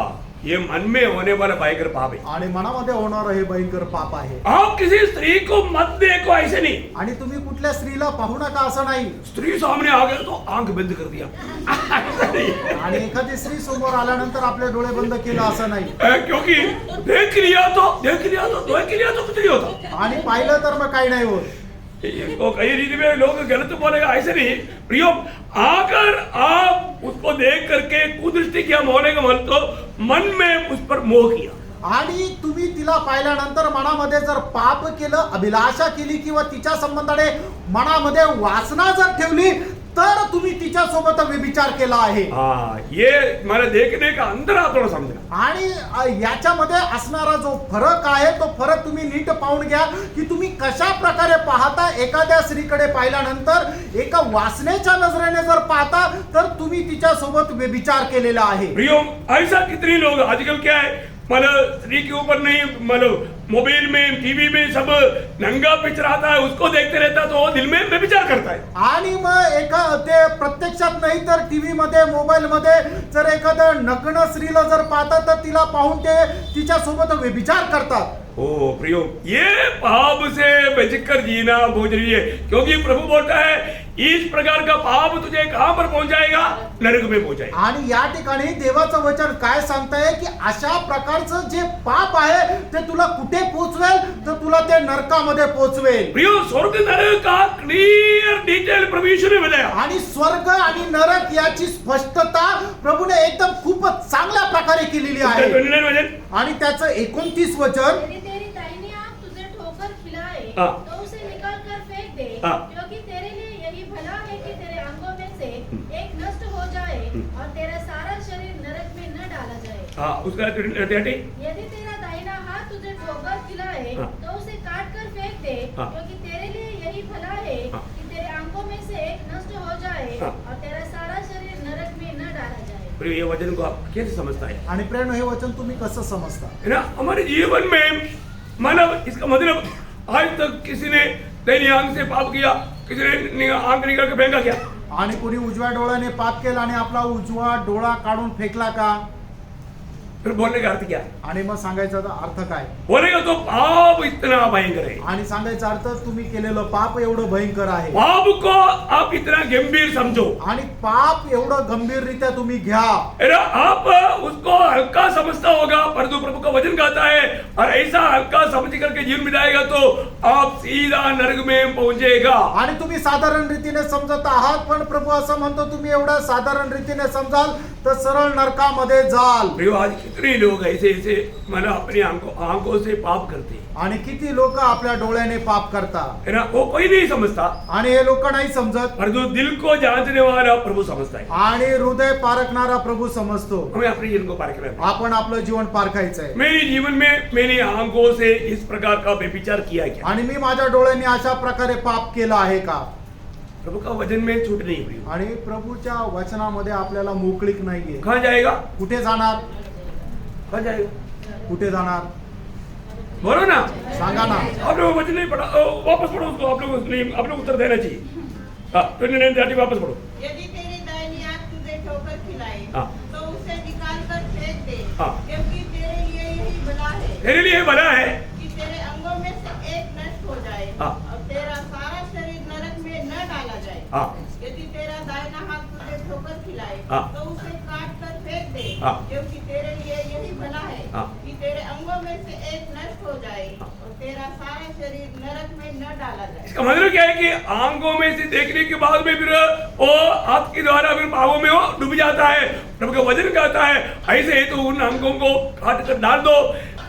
ये मन में होने वाला भयंकर पाप है। आणि मनामध्ये होणारं हे भयंकर पाप आहे. आप किसी स्त्री को मत देखो, ऐसे नहीं। आणि तुम्ही कुठल्या स्त्रीला पाहू नका असं नाही. स्त्री सामने आ गया तो आंख बंद कर दिया, ऐसा नहीं। आणि एखादी स्त्री समोर आल्यानंतर आपले डोळे बंद केलं असं नाही. क्योंकि देख लिया तो कुछ नहीं होता। आणि पाहिलं तर मग काही नाही होत. इसको कई रीति में लोग गलत बोलेगा, ऐसे नहीं। प्रियो, अगर आप उसको देख करके कुदृष्टि किया मोहने का मन, तो मन में उस पर मोह किया। आणि तुम्ही तिला पाहिल्यानंतर मनामध्ये जर पाप केलं, अभिलाषा केली किंवा तिच्या संबंधाने मनामध्ये वासना जर ठेवली तर तुम्ही तिच्या सोबत व्यभिचार केला आहे. हाँ, ये हमारे देखने का अंदर आप थोड़ा समझना। आणि याच्यामध्ये असणारा जो फरक आहे तो फरक तुम्ही नीट पाहून घ्या की तुम्ही कशा प्रकारे पाहता. एखाद्या स्त्रीकडे पाहिल्यानंतर एका वासनेच्या नजरेने जर पाहता तर तुम्ही तिच्या सोबत व्यभिचार केलेला आहे. प्रियो, ऐसा कितने लोग आजकल क्या है, मतलब स्त्री के ऊपर नहीं, मतलब मोबाइल में टीवी में सब नंगा पिक्चर आता है, उसको देखते रहता है, तो वो दिल में व्यभिचार करता है। आणि मग एका ते प्रत्यक्षात नाही तर टीव्ही मध्ये मोबाईल मध्ये जर एखादं नग्न स्त्रीला जर पाहतात तर तिला पाहून ते तिच्या सोबत व्यभिचार करतात. ओ प्रियो, ये पाप से बचकर जीना बहुत जरूरी है, क्योंकि प्रभु बोलता है इस प्रकार का पाप तुझे कहां पर पहुंचाएगा, नरक में पहुंचाएगा। आणि या ठिकाणी देवाचं वचन काय सांगताय की अशा प्रकारचं जे पाप आहे ते तुला कुठे पोहोचवेल, तर तुला ते नरकामध्ये पोहोचवेल. प्रियो, स्वर्ग नरक का क्लियर डिटेल प्रभु यीशु ने बताया। आणि स्वर्ग आणि नरक याची स्पष्टता प्रभूने एकदम खूपच चांगल्या प्रकारे केलेली उसका आहे. 29 वचन, आणि त्याचं 29 वचन, यदि तेरी दाहिनी आंख तुझे ठोकर खिलाए हाँ। तो उसे निकाल कर फेंक दे, हाँ। क्योंकि तेरे लिए यही भला है कि तेरे अंगों में से एक नष्ट हो जाए और तेरा सारा शरीर नरक में न डाला जाए। हाँ, उसका 30, यदि तेरा दाहिना हाथ तुझे ठोकर खिलाए हाँ। तो उसे काट कर फेंक दे, हाँ। क्योंकि तेरे लिए यही भला है हाँ। कि तेरे अंगों में से एक नष्ट हो जाए हाँ। और तेरा सारा शरीर नरक में न डाला जाए। प्रियो, ये वचन को आप कैसे समझता है? आणि प्रेम हे वचन तुम्ही कसं समजता. है ना, हमारे जीवन में मतलब इसका मतलब आज तक किसी ने दाहिनी आंख से पाप किया, किसी ने आंख निकाल के फेंका क्या? आणि कोणी उजव्या डोळ्याने पाप केला आणि आपला उजवा डोळा काढून फेकला का. फिर बोलने का अर्थ क्या है? आणि मग सांगायचा अर्थ काय. बोलेगा तो पाप इतना भयंकर है, आणि सांगायचा अर्थ तुम्ही केलेलं पाप एवढं भयंकर आहे. पाप को आप इतना गंभीर समझो, आणि पाप एवढं गंभीररित्या तुम्ही घ्या. है ना, आप उसको हल्का समझता होगा, परंतु प्रभु का वचन कहता है और ऐसा हल्का समझ करके जीवन बिताएगा तो आप सीधा नरक में पहुंचेगा। आणि तुम्ही साधारण रीतीने समजत आहात, पण प्रभू असं म्हणतो तुम्ही एवढं साधारण रीतीने समजाल तर सरळ नरकामध्ये जाल. प्रियो, आज कितने लोग ऐसे ऐसे मतलब अपनी आंखों से पाप करते हैं, आणि किती लोक आपल्या डोळ्याने पाप करतात. है ना, वो कोई नहीं समझता, आणि हे लोक नाही समजत. परंतु दिल को जांचने वाला प्रभु समझता है। आणि हृदय पारखणारा प्रभू समजतो. हमें अपने जीवन को पारखना है। आपण आपलं जीवन पारखायचं आहे. मेरे जीवन में मैंने आंखों से इस प्रकार का व्यभिचार किया है क्या? आणि मी माझ्या डोळ्यांनी अशा प्रकारे पाप केला आहे का. प्रभु का वचन में छूट नहीं हुई। आणि प्रभूच्या वचनामध्ये आपल्याला मोकळीक नाहीये. कहाँ जाएगा? कुठे जाणार? कहाँ जाएगा? कुठे जाणार? बोलो ना, सांगा ना. आप लोग वचन नहीं पढ़ा, वापस पढ़ो उसको, आप लोग उत्तर देना चाहिए। 29:30 वापस पढ़ो। यदि तेरी दाहिनी आंख तुझे ठोकर खिलाए हाँ। तो उसे निकाल कर फेंक दे, हाँ। क्योंकि तेरे लिए यही भला है तेरे लिए भला है कि तेरे अंगों में से एक नष्ट हो जाए हाँ। और तेरा सारा शरीर नरक में न डाला जाए। हाँ। यदि तेरा दाहिना हाथ तुझे ठोकर खिलाए हाँ। तो उसे काट कर फेंक दे, हाँ। क्योंकि तेरे लिए यही भला है हाँ। कि तेरे अंगों में से एक नष्ट हो जाए हाँ। और तेरा सारा शरीर नरक में न डाला जाए। इसका मतलब क्या है कि आंखों में से देखने के बाद में फिर वो हाथ के द्वारा फिर पापों में वो डूब जाता है। प्रभु का वचन कहता है ऐसे ही तो उन अंगों को काट कर डाल दो,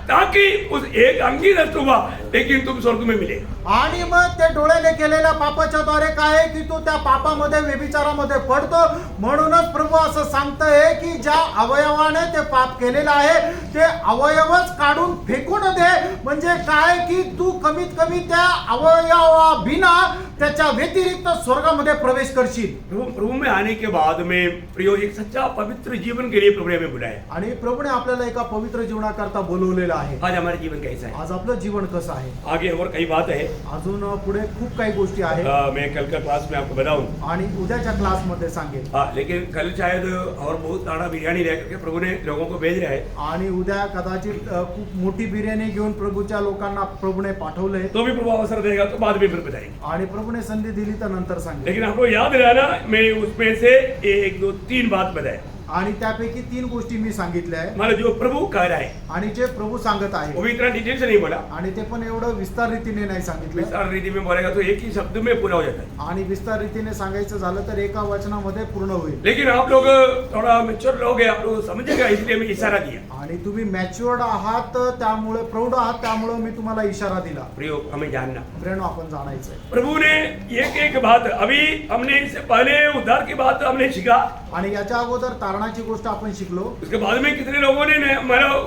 ताकि उस एक अंगी नष्ट हुआ लेकिन तुम स्वर्ग में मिले। आणि मग ते डोळ्याने केलेल्या पापाच्या द्वारे काय आहे की तू त्या पापामध्ये व्यभिचारामध्ये पडतो. म्हणूनच प्रभू असं सांगतोय की ज्या अवयवाने ते पाप केलेलं आहे ते अवयवच काढून फेकून दे. म्हणजे काय की तू कमीत कमी त्या अवयवा बिना त्याच्या व्यतिरिक्त स्वर्गामध्ये प्रवेश करशील. प्रभु में आने के बाद में प्रियो एक सच्चा पवित्र जीवन के लिए प्रभु ने हमें बुलाया। आणि प्रभूने आपल्याला एका पवित्र जीवनाकरता बोलवलेलं आहे. आज हमारा जीवन कैसा है? आज आपलं जीवन कसं आहे? आगे और कई बात है, अजून पुढे खूप काही गोष्टी आहेत मैं कल का क्लास में आपको बताऊं। आणि उद्याच्या क्लासमध्ये सांगेन. लेकिन कल शायद और बहुत सारा बिरयानी रह करके प्रभु ने लोगों को भेज रहा है, आणि उद्या कदाचित खूप मोठी बिर्याणी घेऊन प्रभूच्या लोकांना प्रभूने पाठवलंय. तो भी प्रभु अवसर देगा तो बाद में फिर बताएंगे। आणि प्रभूने संधी दिली तर नंतर सांगेन. लेकिन आपको याद रहना, मैं उसमें से 1 2 3 बात बताया। आणि त्यापैकी 3 गोष्टी मी सांगितल्या आहे. हमारा जो प्रभु कह रहा है आणि जे प्रभू सांगत वो आहे भी इतना डिटेल से नहीं बोला, आणि ते पण एवढं विस्तार रीतीने नाही सांगितलं. विस्तार रीति में बोलेगा तो एक ही शब्द में पूरा हो जाता है। आणि विस्तार रीतीने सांगायचं झालं तर एका वचनामध्ये पूर्ण होईल. लेकिन आप लोग थोड़ा मेच्योर लोग हैं, आप लोग समझेगा, इसलिए मैं इशारा दिया। आणि तुम्ही मॅच्युअर्ड आहात त्यामुळे प्रौढ आहात त्यामुळे मी तुम्हाला इशारा दिला. प्रयोग हमें जानना, प्रेरणा आपण जाणायचंय. प्रभु ने एक एक बात, अभी हमने इससे पहले उद्धार की बात हमने सीखा, आणि याच्या अगोदर तारणाची गोष्ट आपण शिकलो. उसके बाद में कितने लोगों ने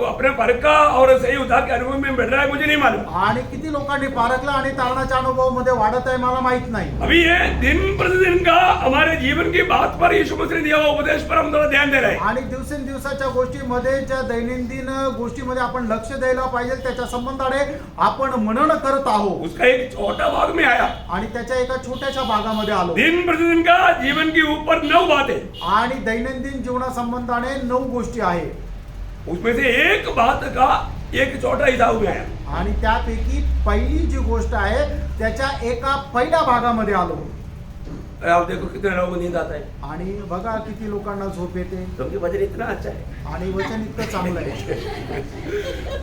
अपने परखा और सही उद्धार के अनुभव में बढ़ रहा है मुझे नहीं मालूम। आणि किती लोकांनी पारखलं आणि तारणाच्या अनुभवामध्ये वाढत आहे मला माहित नाही. अभी ये दिन प्रतिदिन का हमारे जीवन की बात पर यीशु मसीह ने दिया हुआ उपदेश पर हम थोड़ा ध्यान दे रहे हैं। आणि दिवसेंदिवसाच्या गोष्टीमध्ये ज्या दैनंदिन गोष्टीमध्ये आपण लक्ष द्यायला पाहिजे त्याच्या संबंधाने आपण मनन करत आहोत. उसका एक छोटा भाग में आया, आणि त्याच्या एका छोट्याशा भागामध्ये आलो. दिन प्रतिदिन का जीवन के ऊपर 9 बातें, आणि दैनंदिन जीवनासंबंधाने 9 गोष्टी आहे. उसमें से एक बात का एक छोटा हिस्सा में आया। आणि त्यापैकी पहिली जी गोष्ट आहे त्याच्या एका पहिल्या भागामध्ये आलो. आप देखो कितने लोगों को नींद आता है, आणि बघा किती लोकांना झोप येते. क्योंकि वचन इतना अच्छा है, आणि वचन इतकं चांगलं आहे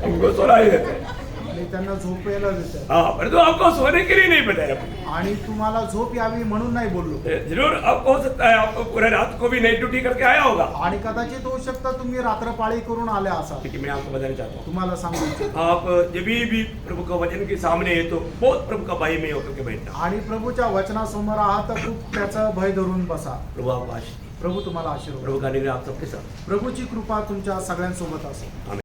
उनको सोना ही रहता है। आणि त्यांना झोप यायला देतं. हाँ, पर तो आपको सोने के लिए नहीं बताया। आणि तुम्हाला झोप यावी म्हणून नाही बोललो. जरूर आपको हो सकता है आपको पूरे रात को भी नाइट ड्यूटी करके आया होगा, आणि कदाचित होऊ शकतं तुम्ही रात्रपाळी करून आले असाल. लेकिन मैं आपको बताना चाहता हूँ, तुम्हाला सांगू इच्छितो. आप जब भी प्रभु का वचन के सामने है तो बहुत प्रभु का भय में होकर के बैठना। आणि प्रभूच्या वचनासमोर आहात तर खूप त्याचं भय धरून बसा. प्रभु आपको आशीष दे। प्रभु तुम्हाला आशीर्वाद. प्रभु का निग्रह आप सबके साथ। प्रभूची कृपा तुमच्या सगळ्यांसोबत असेल. आमीन।